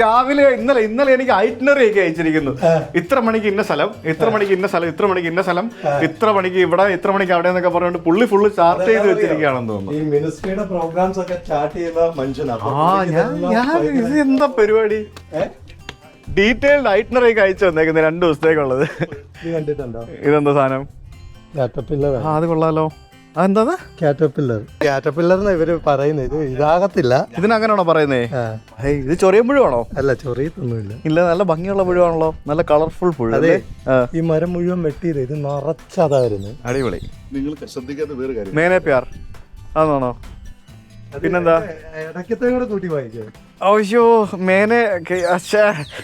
രാവിലെ ഇന്നലെ എനിക്ക് ഐറ്റിനറി ഒക്കെ അയച്ചിരിക്കുന്നു. ഇത്ര മണിക്ക് ഇന്ന സ്ഥലം, ഇത്ര മണിക്ക് ഇന്ന സ്ഥലം, ഇത്ര മണിക്ക് ഇന്ന സ്ഥലം, ഇത്ര മണിക്ക് ഇവിടെ, ഇത്ര മണിക്ക് അവിടെ എന്നൊക്കെ പറഞ്ഞുകൊണ്ട് പുള്ളി ഫുള്ള് ചാർട്ട് ചെയ്ത് വെച്ചിരിക്കുകയാണെന്ന് തോന്നുന്നു. ഈ മിനിസ്ട്രിയുടെ പ്രോഗ്രാംസ് ഒക്കെ ചാർട്ട് ചെയ്യുന്ന മനുഷ്യനാണ്. ഇത് എന്താ പരിപാടി? ഡീറ്റെയിൽഡ് ഐറ്റിനറി ഒക്കെ അയച്ചു വന്നേക്കുന്നത് 2 ദിവസത്തേക്കുള്ളത്. കണ്ടിട്ടുണ്ടോ? ഇതെന്താ സാധനം? കാറ്റർപില്ലർ. അത് കൊള്ളാലോ. അതെന്താ? കാറ്റർപില്ലർ ഇവര് പറയുന്നത്. ഇത് ഇതാകത്തില്ല. ഇതിനങ്ങനെയാണോ പറയുന്നേ? ഇത് ചൊറിയൻ പുഴുവാണോ? അല്ല, ചൊറിയത്തൊന്നുമില്ല. ഇല്ല, നല്ല ഭംഗിയുള്ള പുഴുവാണല്ലോ, നല്ല കളർഫുൾ പുഴു. അതെ, ഈ മരം മുഴുവൻ വെട്ടിയത് ഇത് നിറച്ചതായിരുന്നു. അടിപൊളി. നിങ്ങൾ ശ്രദ്ധിക്കാത്ത വേറെ കാര്യം, മേനെ പ്യാർ അതാണോ? പിന്നെന്താ? ഇടയ്ക്കത്തെ കൂടെ കൂട്ടി വായിച്ചേ. ഓശോ മേനെ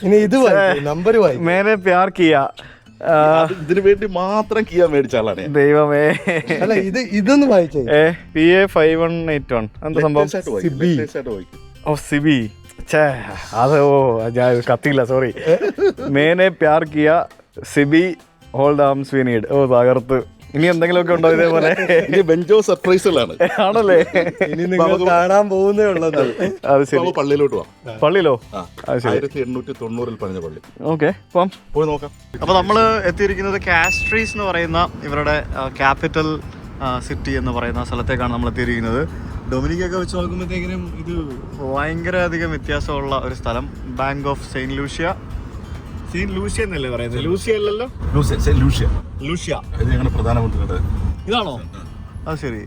ഇനി ഇത് നമ്പർ വായിക്കും. മേനെ പ്യാർ കിയാ. ഇതിനു വേണ്ടി മാത്രം കിയാ മേടിച്ച ആളാണ്. ദൈവമേ. അല്ല, ഇതൊന്ന് വായിച്ചേ. PA5181 എന്താ സംഭവം? ഓ സിബി. അത് ഞാൻ കത്തിയില്ല, sorry. Maine Pyar Kiya Sibi hold arms we need. ഓ തകർത്ത്. ഇനി എന്തെങ്കിലുമൊക്കെ ഉണ്ടോ ഇതേപോലെ? ബെഞ്ചോ സർപ്രൈസുകളാണ്. ആണല്ലേ? ഇനി നിങ്ങൾ കാണാൻ പോകുന്നേ ഉള്ളത്. അത് ശരി. പള്ളിയിലോട്ട് പോവാം. പള്ളിയിലോ? 1890 പണിഞ്ഞ പള്ളി. ഓക്കെ, പോയി നോക്കാം. അപ്പോൾ നമ്മൾ എത്തിയിരിക്കുന്നത് കാസ്ട്രീസ് എന്ന് പറയുന്ന ഇവരുടെ ക്യാപിറ്റൽ സിറ്റി എന്ന് പറയുന്ന സ്ഥലത്തേക്കാണ് നമ്മൾ എത്തിയിരിക്കുന്നത്. ഡൊമിനിക്കൊക്കെ വെച്ച് നോക്കുമ്പോഴത്തേക്കിനും ഇത് ഭയങ്കര അധികം വ്യത്യാസമുള്ള ഒരു സ്ഥലം. ബാങ്ക് ഓഫ് സെയിന്റ് ലൂഷ്യ എന്നല്ലേ പറയുന്നത്? ലൂഷ്യ അല്ലല്ലോ, ലൂഷ്യ. ഇത് ഞങ്ങളുടെ പ്രധാനമന്ത്രിയുടെ. ഇതാണോ? അത് ശരി.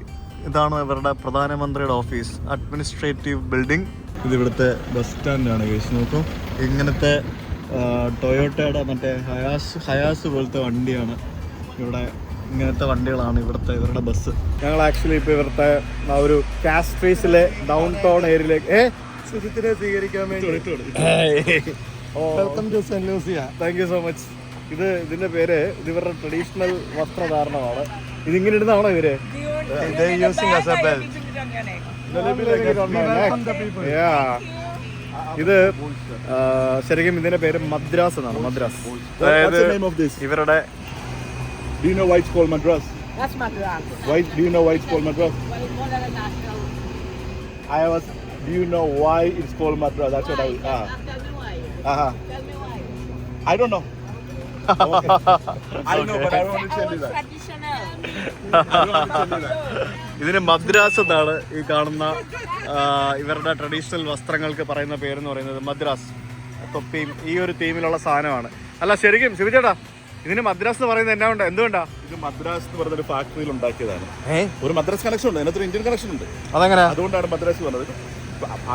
ഇതാണ് ഇവരുടെ പ്രധാനമന്ത്രിയുടെ ഓഫീസ്, അഡ്മിനിസ്ട്രേറ്റീവ് ബിൽഡിംഗ്. ഇത് ഇവിടുത്തെ ബസ് സ്റ്റാൻഡാണ്. കേസ് നോക്കൂ, ഇങ്ങനത്തെ ടൊയോട്ടയുടെ മറ്റേ ഹയാസ് പോലത്തെ വണ്ടിയാണ് ഇവിടെ. ഇങ്ങനത്തെ വണ്ടികളാണ് ഇവരുടെ ബസ്. ഞങ്ങൾ ആക്ച്വലി ഇപ്പോൾ ഇവിടുത്തെ ആ ഒരു കാസ്ട്രീസിലെ ഡൗൺ ടൗൺ ഏരിയയിലേക്ക് സുജിത്തിനെ സ്വീകരിക്കാൻ വേണ്ടി. Welcome to Saint Lucia. Thank you so much. ഇതിന്റെ പേര്, ഇത് ഇവരുടെ ട്രഡീഷണൽ വസ്ത്രധാരണമാണ്. ഇതിങ്ങനെ ഇടുന്നതാണോ ഇവര്? ഇത് ശരിക്കും ഇതിന്റെ പേര് മദ്രാസ് എന്നാണ്. മദ്രാസ്. ഇവരുടെ Do you know why it's called Madras? That's Madras. Do you know why it's called Madras? Well, it's more than a national. Do you know why it's called Madras? That's what I was. Tell me why. Tell me why. I don't know. I know, but I don't want to tell you that. Traditional. ഇതിന് മദ്രാസ് എന്നാണ് ഈ കാണുന്ന ഇവരുടെ traditional വസ്ത്രങ്ങൾക്ക് പറയുന്ന പേരെന്ന് പറയുന്നത്. മദ്രാസ് തൊപ്പിയും ഈ ഒരു തീമിലുള്ള സാധനമാണ്. അല്ല ശരിക്കും ശിവചേട്ടാ, ഇതിന് മദ്രാസ് എന്ന് പറയുന്നത് എന്തുകൊണ്ടാ? ഇത് മദ്രാസ് എന്ന് പറഞ്ഞൊരു ഫാക്ടറിയിൽ ഉണ്ടാക്കിയതാണ്. ഒരു മദ്രാസ് കണക്ഷൻ ഉണ്ട്, അതിനകത്തൊരു ഇന്ത്യൻ കണക്ഷൻ ഉണ്ട്. അതെങ്ങനെ? അതുകൊണ്ടാണ് മദ്രാസ് പറഞ്ഞത്.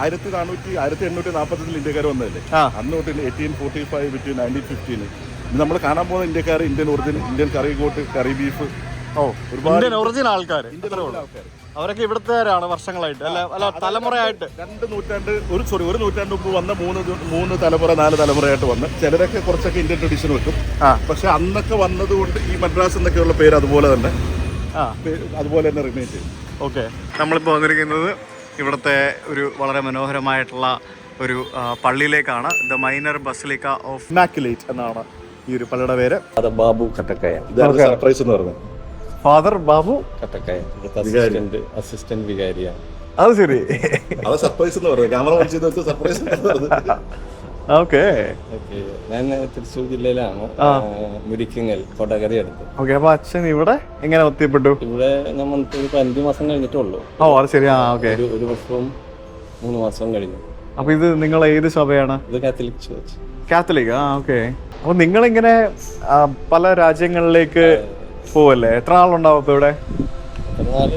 1840 ഇന്ത്യക്കാർ വന്നതല്ലേ, അന്ന് തൊട്ട് 1845 ബിറ്റ്വീൻ 1915 നമ്മൾ കാണാൻ പോകുന്ന ഇന്ത്യക്കാർ Indian original, Indian curry goat, curry beef. ഒരുപാട് ഇന്ത്യൻ ഒറിജിനൽ ആൾക്കാർ. അവരൊക്കെ ഇവിടുത്തെ വർഷങ്ങളായിട്ട് അല്ല തലമുറയായിട്ട്. 2 നൂറ്റാണ്ട് ഒരു നൂറ്റാണ്ട് മുമ്പ് വന്ന 3 തലമുറ 4 തലമുറയായിട്ട് വന്ന് ചിലരൊക്കെ കുറച്ചൊക്കെ ഇന്ത്യൻ ട്രഡീഷൻ വെക്കും. പക്ഷെ അന്നൊക്കെ വന്നതുകൊണ്ട് ഈ മദ്രാസ് എന്നൊക്കെയുള്ള പേര് അതുപോലെ തന്നെ റിമൈൻ ചെയ്യും. ഓക്കെ, നമ്മളിപ്പോൾ വന്നിരിക്കുന്നത് ഇവിടുത്തെ ഒരു വളരെ മനോഹരമായിട്ടുള്ള ഒരു പള്ളിയിലേക്കാണ്. The minor basilica of immaculate എന്നാണ് ഈ ഒരു പള്ളിയുടെ പേര്. ബാബു കട്ടക്കയ സർപ്രൈസ് എന്ന് പറഞ്ഞത്. ഫാദർ ബാബു. അസിസ്റ്റന്റ് വികാരിയാണ്. അത് ശരി. അത് സർപ്രൈസ് എന്ന് പറയുന്നത് ക്യാമറ സർപ്രൈസ്. ഓക്കെ. ഞാൻ തൃശ്ശൂർ ജില്ലയിലാണ്, മുരിക്കിങ്ങൽ കൊടകര അടുത്ത്. ഓക്കെ. അപ്പൊ അച്ഛൻ ഇവിടെ എങ്ങനെ എത്തിപ്പെട്ടു? ഇവിടെ നമ്മൾ ഒരു 5 മാസം കഴിഞ്ഞിട്ടുള്ളൂ. ഓ അത് ശരി. ഓക്കെ. ഒരു വർഷവും 3 മാസവും കഴിഞ്ഞു. അപ്പൊ ഇത് നിങ്ങൾ ഏത് സഭയാണ്? ഇത് കാത്തലിക് ചർച്ച്. കാത്തലിക്. ഓക്കെ. അപ്പൊ നിങ്ങളിങ്ങനെ പല രാജ്യങ്ങളിലേക്ക് പോവല്ലേ? എത്ര നാളുണ്ടാവും ഇപ്പൊ ഇവിടെ? അത്ര നാള്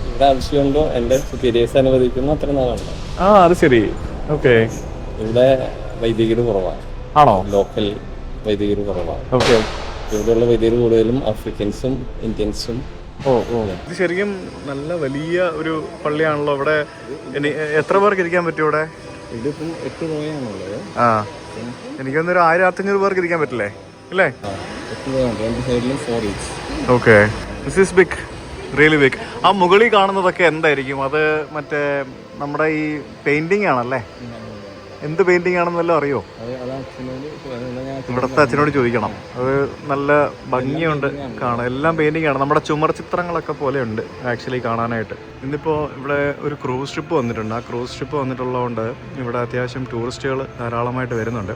ഇവിടെ ആവശ്യമുണ്ടോ എൻ്റെ സുപ്പീരിയേഴ്സ് അനുവദിക്കുന്നു അത്ര നാളുണ്ടോ. അത് ശരി. ഓക്കെ. ഇവിടെ വൈദികര് കുറവാണ്. ആണോ? ലോക്കൽ വൈദികര് കുറവാണ്. ഓക്കെ. ഇവിടെയുള്ള വൈദികര് കൂടുതലും ആഫ്രിക്കൻസും ഇന്ത്യൻസും. ഇത് ശരിക്കും നല്ല വലിയ ഒരു പള്ളിയാണല്ലോ. ഇവിടെ എത്ര പേർക്ക് ഇരിക്കാൻ പറ്റും ഇവിടെ? ഇതിപ്പം 8 റോയാണുള്ളത്. എനിക്കൊന്നൊരു 1500 പേർക്ക് ഇരിക്കാൻ പറ്റില്ലേ? അല്ലേ? 8 റോയുണ്ട്. 2 സൈഡിലും 4 each. Okay. This is big, really big. ആ മുകളിൽ കാണുന്നതൊക്കെ എന്തായിരിക്കും? അത് മറ്റേ നമ്മുടെ ഈ പെയിന്റിംഗ് ആണല്ലേ? എന്ത് പെയിന്റിംഗ് ആണെന്ന് വല്ലതും അറിയോ? ഇവിടുത്തെ അച്ഛനോട് ചോദിക്കണം. അത് നല്ല ഭംഗിയുണ്ട് കാണാൻ. എല്ലാം പെയിന്റിംഗ് ആണ്. നമ്മുടെ ചുമർ ചിത്രങ്ങളൊക്കെ പോലെ ഉണ്ട് ആക്ച്വലി കാണാനായിട്ട്. ഇന്നിപ്പോൾ ഇവിടെ ഒരു ക്രൂസ് ഷിപ്പ് വന്നിട്ടുണ്ട്. ആ ക്രൂസ് ഷിപ്പ് വന്നിട്ടുള്ളതുകൊണ്ട് ഇവിടെ അത്യാവശ്യം ടൂറിസ്റ്റുകൾ ധാരാളമായിട്ട് വരുന്നുണ്ട്.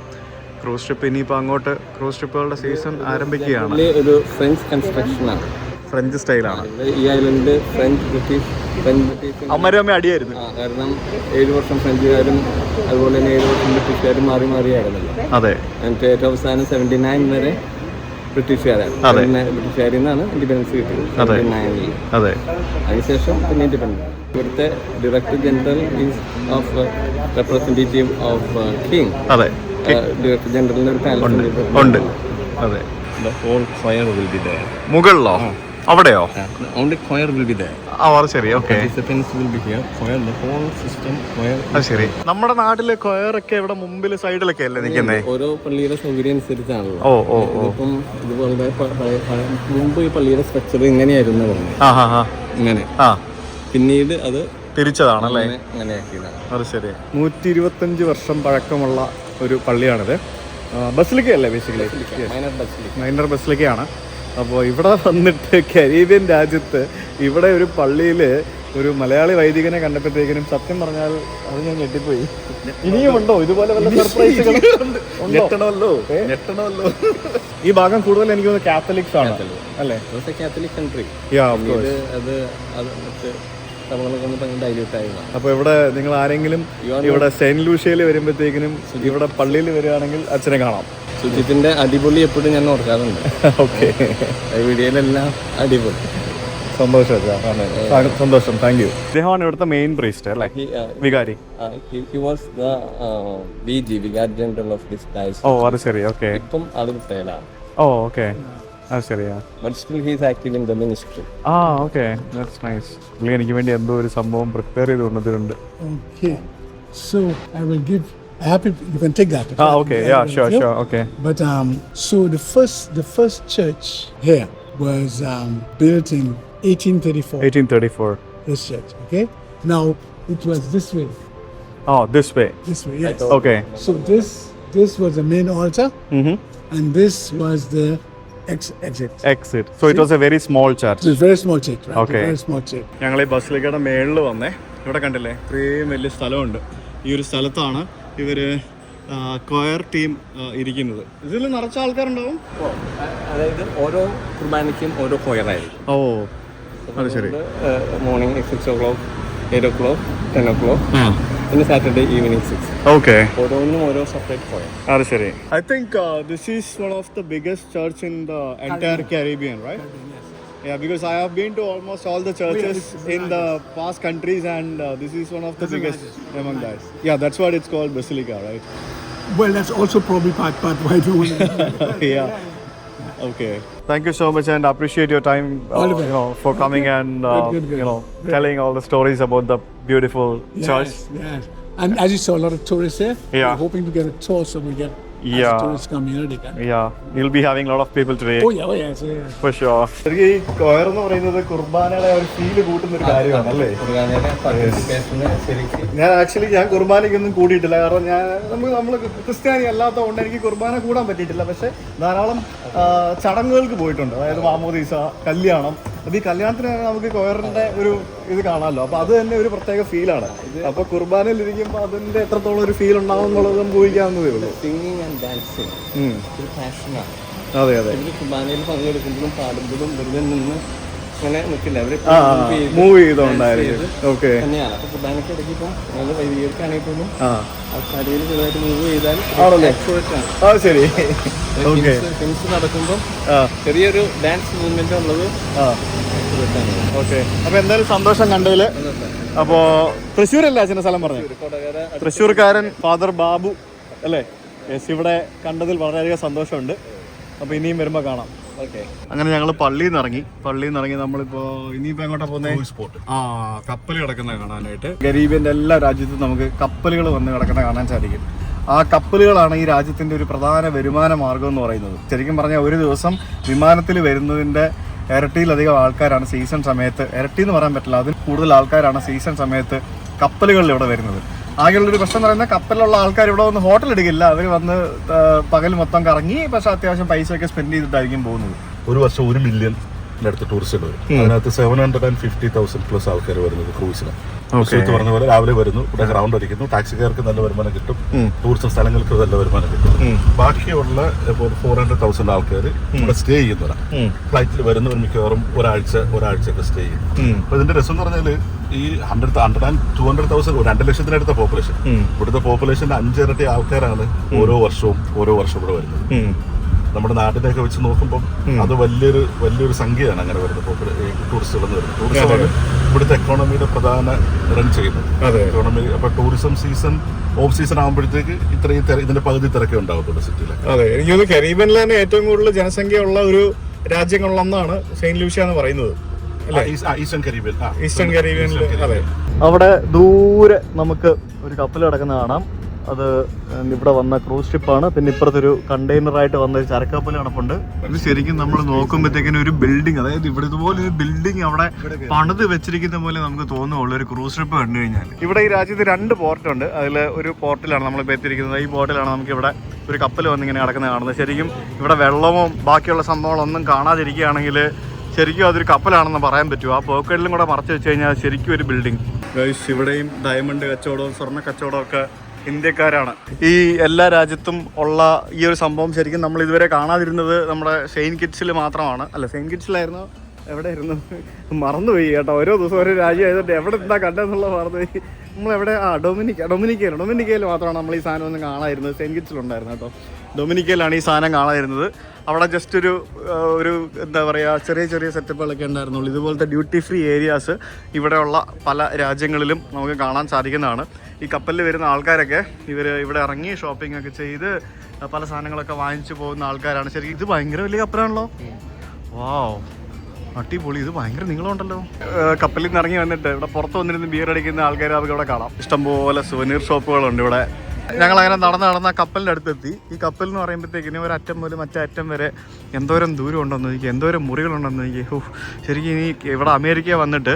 ക്രൂസ് ഷിപ്പ് ഇനിയിപ്പോൾ അങ്ങോട്ട് ക്രൂസ് ഷിപ്പുകളുടെ സീസൺ ആരംഭിക്കുകയാണ്. ഒരു ഫ്രഞ്ച് കൺസ്ട്രക്ഷനാണ്, ഫ്രഞ്ച് സ്റ്റൈലാണ്. ഈ ഐലൻഡ് ഫ്രഞ്ച് ബ്രിട്ടീഷ് അമ്മ അടിയായിരുന്നു. കാരണം 7 വർഷം ഫ്രഞ്ചുകാരും അതുപോലെ തന്നെ 7 വർഷം ബ്രിട്ടീഷുകാരും മാറി മാറിയായിരുന്നല്ലോ. അതെ. എന്നിട്ട് ഏറ്റവും അവസാനം 79 വരെ ബ്രിട്ടീഷുകാരാണ്. ബ്രിട്ടീഷുകാരിൽ നിന്നാണ് ഇൻഡിപെൻഡൻസ് കിട്ടിയത് 79-ൽ. അതെ. അതിനുശേഷം പിന്നെ ഇൻഡിപെൻഡൻസ്. ഇവിടുത്തെ director general is of representative of king. അതെ. ഡയറക്ടർ ജനറലിന്റെ ഒരു പാലസ് ഉണ്ട്. അതെ. Whole square will be there. മുകളിലോ? അവിടെയോ? Only choir will be there. അത് ശരി. Okay. Participants will be here. Choir, the whole system choir. അത് ശരി. നമ്മുടെ നാട്ടിലെ കൊയറൊക്കെ ഇവിടെ മുമ്പിൽ സൈഡിലൊക്കെ അല്ലേ നിൽക്കുന്നേ? ഓരോ പള്ളിയുടെ സൗകര്യം അനുസരിച്ചാണല്ലോ. ഇപ്പം ഇതുപോലെ മുമ്പ് ഈ പള്ളിയുടെ സ്ട്രക്ചർ ഇങ്ങനെയായിരുന്നു പറഞ്ഞത്. ഇങ്ങനെ. പിന്നീട് അത് തിരിച്ചതാണല്ലേ? അങ്ങനെയാക്കിയതാണ്. അത് ശരി. 125 വർഷം പഴക്കമുള്ള ഒരു പള്ളിയാണിത്. ബസിലിക്കയല്ലേ ബേസിക്കലി? മൈനർ ബസിലിക്കയാണ്. അപ്പോൾ ഇവിടെ വന്നിട്ട് കരീബിയൻ രാജ്യത്ത് ഇവിടെ ഒരു പള്ളിയിൽ ഒരു മലയാളി വൈദികനെ കണ്ടപ്പോഴത്തേക്കിനും സത്യം പറഞ്ഞാൽ അത് ഞാൻ ഞെട്ടിപ്പോയി. ഇനിയും ഉണ്ടോ ഇതുപോലെ വല്ല സർപ്രൈസുകൾ? ഞെട്ടണമല്ലോ. ഈ ഭാഗം കൂടുതൽ എനിക്ക് തോന്നുന്നു കാത്തലിക്സ് ആണ് അല്ലേ? Catholic country. അപ്പോൾ ഇവിടെ നിങ്ങൾ ആരെങ്കിലും ഇവിടെ സെയിന്റ് ലൂഷ്യയിൽ വരുമ്പോഴത്തേക്കിനും ഇവിടെ പള്ളിയിൽ വരികയാണെങ്കിൽ അച്ഛനെ കാണാം. സുജിത്തിന്റെ അടിപൊളി എപ്പോഴും ഞാൻ ഓർക്കാറുണ്ട്. ഓക്കെ. വീഡിയോയിലെല്ലാം അടിപൊളി. സന്തോഷം. Thank you. ഇദ്ദേഹമാണ് ഇവിടുത്തെ മെയിൻ പ്രീസ്റ്റ് അല്ലേ? വികാരി. He was the VG, Vicar General of this diocese. അത് ശരി. ഓക്കെ. ഇപ്പം അത് റിട്ടയർഡാണ്. ഓക്കെ. അത് ശരിയാ. But still he is active in the ministry. Okay. That's nice. പുള്ളി എനിക്ക് വേണ്ടി എന്തോ ഒരു സംഭവം പ്രിപ്പയർ ചെയ്ത് കൊണ്ടുവന്നിട്ടുണ്ട്. Okay. So I will give. Happy, you can take that. Okay. Yeah, sure. Okay. But so the first church here was built in 1834. 1834. This church, okay? Now it was this way. This way. This way, yes. Okay. So this was the main altar, and this was the exit. So it was a very small church. It's a very small church, right? Okay. A very small church. ഞങ്ങൾ ഈ ബസിലിക്കയുടെ മേളിൽ വന്നേ. ഇവിടെ കണ്ടില്ലേ ഇത്രയും വലിയ സ്ഥലമുണ്ട്. ഈ ഒരു സ്ഥലത്താണ് ഇവര് കൊയർ ടീം ഇരിക്കുന്നത്. ഇതിൽ നിറച്ച ആൾക്കാരുണ്ടാവും. അതായത് ഓരോ കുർബാനയ്ക്കും ഓരോ കൊയറായിരിക്കും. അത് ശരി. Morning 6 o'clock, 8 o'clock, 10 o'clock. പിന്നെ സാറ്റർഡേ ഈവനിങ് 6. ഓക്കെ. ഓരോന്നിനും ഓരോ സെപ്പറേറ്റ് കൊയർ. അത് ശരി. I think this is one of the biggest church in the entire Caribbean, right? Yeah, because I have been to almost all the churches in the past countries, and this is one of the biggest among that. Yeah, that's what it's called, Basilica, right? Well, that's also probably part why I don't want to. Yeah. Okay. Thank you so much, and appreciate your time. For coming and good. telling all the stories about the beautiful church. Yes. And as you saw, a lot of tourists here. Yeah. We're hoping to get a tour so we get As tourists come here, they can. you'll be having a lot of people today. Oh yes. For sure. ശരിക്കും ഈ coir എന്ന് പറയുന്നത് കുർബാനയുടെ ഒരു feel കൂട്ടുന്ന ഒരു കാര്യമാണ് അല്ലേ? ഞാൻ ആക്ച്വലി കുർബാനയ്ക്കൊന്നും കൂടിയിട്ടില്ല, കാരണം നമ്മൾ ക്രിസ്ത്യാനി അല്ലാത്തതുകൊണ്ട് എനിക്ക് കുർബാന കൂടാൻ പറ്റിയിട്ടില്ല. പക്ഷെ ധാരാളം ചടങ്ങുകൾക്ക് പോയിട്ടുണ്ട്, അതായത് മാമോദീസ, കല്യാണം. അപ്പോൾ ഈ കല്യാണത്തിന് നമുക്ക് കൊയറിന്റെ ഒരു ഇത് കാണാമല്ലോ, അപ്പോൾ അത് തന്നെ ഒരു പ്രത്യേക ഫീലാണ്. അപ്പോൾ കുർബാനയിൽ ഇരിക്കുമ്പോൾ അതിന്റെ എത്രത്തോളം ഒരു ഫീൽ ഉണ്ടാവും എന്നുള്ളത് നമുക്ക് ഊഹിക്കാവുന്നതേ ഉള്ളൂ. സിംഗിങ് ആൻഡ് ഡാൻസിങ് ഒരു പാഷനാണ്. അതെ അതെ. ഇവര് കുർബാനയിൽ പങ്കെടുക്കുമ്പോഴും പാടുമ്പോഴും വെറുതെ നിന്ന് അങ്ങനെ നിൽക്കില്ല, അവര് മൂവ് ചെയ്തോണ്ടായിരിക്കും. ഓക്കെ തന്നെയാണ്. അപ്പൊ കുർബാനയ്ക്ക് ഇടയ്ക്ക് ഇപ്പം ഞങ്ങൾ വൈദികർക്കാണെങ്കിൽ പോലും ആൾക്കാരിൽ ചെറുതായിട്ട് മൂവ് ചെയ്താൽ ശരി. ഓക്കെ, നടക്കുമ്പോൾ ചെറിയൊരു ഡാൻസ് മൂവ്മെന്റ് ഉള്ളത്. ഓക്കെ, അപ്പൊ എന്തായാലും സന്തോഷം കണ്ടതില്. അപ്പോ തൃശ്ശൂരല്ലേ അച്ഛൻ്റെ സ്ഥലം പറഞ്ഞു? തൃശ്ശൂർക്കാരൻ ഫാദർ ബാബു അല്ലേ? യെസ്, ഇവിടെ കണ്ടതിൽ വളരെയധികം സന്തോഷമുണ്ട്. അപ്പോൾ ഇനിയും വരുമ്പോൾ കാണാം. ഓക്കെ, അങ്ങനെ ഞങ്ങൾ പള്ളിയിൽ നിന്ന് ഇറങ്ങി നമ്മളിപ്പോൾ ഇനിയിപ്പോൾ എങ്ങോട്ടാ പോകുന്നത്? കപ്പൽ കിടക്കുന്ന കാണാനായിട്ട്. കരീബിയൻ്റെ എല്ലാ രാജ്യത്തും നമുക്ക് കപ്പലുകൾ വന്ന് കിടക്കുന്ന കാണാൻ സാധിക്കും. ആ കപ്പലുകളാണ് ഈ രാജ്യത്തിൻ്റെ ഒരു പ്രധാന വരുമാന മാർഗം എന്ന് പറയുന്നത്. ശരിക്കും പറഞ്ഞാൽ ഒരു ദിവസം വിമാനത്തിൽ വരുന്നതിൻ്റെ ഇരട്ടിയിലധികം ആൾക്കാരാണ് സീസൺ സമയത്ത്, ഇരട്ടി എന്ന് പറയാൻ പറ്റില്ല, അതിൽ കൂടുതൽ ആൾക്കാരാണ് സീസൺ സമയത്ത് കപ്പലുകളിൽ ഇവിടെ വരുന്നത്. ആകെയുള്ളൊരു പ്രശ്നം എന്ന് പറയുന്നത് കപ്പലിലുള്ള ആൾക്കാർ ഇവിടെ വന്ന് ഹോട്ടൽ എടുക്കില്ല, അവർ വന്ന് പകൽ മൊത്തം കറങ്ങി പക്ഷെ അത്യാവശ്യം പൈസയൊക്കെ സ്പെൻഡ് ചെയ്തിട്ടായിരിക്കും പോകുന്നത്. ഒരു വർഷം 1 മില്യൺ അടുത്ത് ടൂറിസ്റ്റുകൾ വരും. അതിനകത്ത് 750,000 പ്ലസ് ആൾക്കാർ വരുന്നത് ക്രൂസിന്. പറഞ്ഞ പോലെ രാവിലെ വരുന്നു, ഇവിടെ ഗ്രൗണ്ട് അടിക്കുന്നു, ടാക്സിക്കാർക്ക് നല്ല വരുമാനം കിട്ടും, ടൂറിസ്റ്റ് സ്ഥലങ്ങൾക്ക് നല്ല വരുമാനം കിട്ടും. ബാക്കിയുള്ള 400,000 ആൾക്കാർ ഇവിടെ സ്റ്റേ ചെയ്യുന്നവരാണ്. ഫ്ലൈറ്റിൽ വരുന്നവർ മിക്കവാറും ഒരാഴ്ചയൊക്കെ സ്റ്റേ ചെയ്യും. അപ്പൊ ഇതിന്റെ രസം എന്ന് പറഞ്ഞാല് ഈ 200,000 2 ലക്ഷത്തിനടുത്ത പോപ്പുലേഷൻ, ഇവിടുത്തെ പോപ്പുലേഷന്റെ 5 ഇരട്ടി ആൾക്കാരാണ് ഓരോ വർഷവും ഇവിടെ വരുന്നത്. നമ്മുടെ നാട്ടിനെയൊക്കെ വെച്ച് നോക്കുമ്പോൾ അത് വലിയൊരു സംഖ്യയാണ് അങ്ങനെ വരുന്നത് ടൂറിസ്റ്റുകൾ എന്ന് പറയുന്നത്. ടൂറിസമാണ് ഇവിടുത്തെ എക്കോണമിയുടെ പ്രധാന റൺ ചെയ്യുന്നത്. എക്കോണമി അപ്പൊ ടൂറിസം സീസൺ ഓഫ് സീസൺ ആകുമ്പോഴത്തേക്ക് ഇത്രയും ഇതിന്റെ പകുതി തിരക്കേ ഉണ്ടാവത്തുള്ളൂ സിറ്റിയിലൊക്കെ. അതെ, എനിക്ക് തോന്നുന്നു കരീബിയനിൽ തന്നെ ഏറ്റവും കൂടുതൽ ജനസംഖ്യ ഉള്ള ഒരു രാജ്യങ്ങളിലൊന്നാണ് സെയിന്റ് ലൂഷ്യ എന്ന് പറയുന്നത്. ഈസ്റ്റേൺ കരീബിയനിൽ. അതെ, അവിടെ ദൂരെ നമുക്ക് ഒരു കപ്പൽ കിടക്കുന്ന കാണാം. അത് ഇവിടെ വന്ന ക്രൂസ് ഷിപ്പാണ്. പിന്നെ ഇപ്പുറത്തൊരു കണ്ടെയ്നറായിട്ട് വന്ന ഒരു ചരക്കപ്പൽ കിടപ്പുണ്ട്. ഇത് ശരിക്കും നമ്മൾ നോക്കുമ്പോഴത്തേക്കിനും ഒരു ബിൽഡിംഗ്, അതായത് ഇവിടെ ഇതുപോലെ ഒരു ബിൽഡിംഗ് അവിടെ പണിത് വെച്ചിരിക്കുന്ന പോലെ നമുക്ക് തോന്നുള്ളൂ ഒരു ക്രൂസ് ഷിപ്പ് കണ്ടു കഴിഞ്ഞാൽ. ഇവിടെ ഈ രാജ്യത്ത് 2 പോർട്ടുണ്ട്. അതിൽ ഒരു പോർട്ടിലാണ് നമ്മളിപ്പോൾ എത്തിയിരിക്കുന്നത്. ഈ പോർട്ടിലാണ് നമുക്ക് ഇവിടെ ഒരു കപ്പൽ വന്നിങ്ങനെ കിടക്കുന്നത് കാണുന്നത്. ശരിക്കും ഇവിടെ വെള്ളമോ ബാക്കിയുള്ള സംഭവങ്ങളൊന്നും കാണാതിരിക്കുകയാണെങ്കിൽ ശരിക്കും അതൊരു കപ്പലാണെന്ന് പറയാൻ പറ്റുമോ? ആ പോക്കറ്റിലും കൂടെ മറച്ചു വെച്ച് കഴിഞ്ഞാൽ ശരിക്കും ഒരു ബിൽഡിംഗ്. ഇവിടെയും ഡയമണ്ട് കച്ചവടവും സ്വർണ്ണ കച്ചവടവും ഒക്കെ ഇന്ത്യക്കാരാണ്. ഈ എല്ലാ രാജ്യത്തും ഉള്ള ഈ ഒരു സംഭവം ശരിക്കും നമ്മൾ ഇതുവരെ കാണാതിരുന്നത് നമ്മുടെ സെയിന്റ് കിറ്റ്സിൽ മാത്രമാണ്. അല്ല, സെയിന്റ് കിറ്റ്സിലായിരുന്നു, എവിടെയായിരുന്നു മറന്നുപോയി കേട്ടോ. ഓരോ ദിവസം ഓരോ രാജ്യം ആയതുകൊണ്ട് എവിടെ എന്താ കണ്ടെന്നുള്ളത് മറന്നുപോയി. നമ്മളെവിടെ ഡൊമിനിക്കയിൽ മാത്രമാണ് നമ്മൾ ഈ സാധനം ഒന്നും കാണാതിരുന്നത്. സെയിന്റ് കിറ്റ്സിലുണ്ടായിരുന്നു കേട്ടോ. ഡൊമിനിക്കയിലാണ് ഈ സാധനം കാണാതിരുന്നത്. അവിടെ ജസ്റ്റ് ഒരു എന്താ പറയുക, ചെറിയ സെറ്റപ്പുകളൊക്കെ ഉണ്ടായിരുന്നുള്ളൂ. ഇതുപോലത്തെ ഡ്യൂട്ടി ഫ്രീ ഏരിയാസ് ഇവിടെയുള്ള പല രാജ്യങ്ങളിലും നമുക്ക് കാണാൻ സാധിക്കുന്നതാണ്. ഈ കപ്പലിൽ വരുന്ന ആൾക്കാരൊക്കെ ഇവിടെ ഇറങ്ങി ഷോപ്പിംഗ് ഒക്കെ ചെയ്ത് പല സാധനങ്ങളൊക്കെ വാങ്ങിച്ചു പോകുന്ന ആൾക്കാരാണ്. ശരിക്കും ഇത് ഭയങ്കര വലിയ കപ്പലാണല്ലോ. വാവ്, അടിപൊളി. ഇത് ഭയങ്കര നീളമുണ്ടല്ലോ. കപ്പലിൽ നിന്ന് ഇറങ്ങി വന്നിട്ട് ഇവിടെ പുറത്ത് വന്നിരുന്ന് ബിയർ അടിക്കുന്ന ആൾക്കാർ നമുക്ക് ഇവിടെ കാണാം. ഇഷ്ടംപോലെ സുവനീർ ഷോപ്പുകളുണ്ട് ഇവിടെ. ഞങ്ങളങ്ങനെ നടന്ന കപ്പലിൻ്റെ അടുത്തെത്തി. ഈ കപ്പൽ എന്ന് പറയുമ്പോഴത്തേക്കിന് ഒരു അറ്റം മുതൽ മറ്റേ അറ്റം വരെ എന്തോരം ദൂരം ഉണ്ടെന്ന് എനിക്ക്, എന്തോരം മുറികളുണ്ടെന്ന് എനിക്ക്. ശരിക്കും ഇനി ഇവിടെ അമേരിക്ക വന്നിട്ട്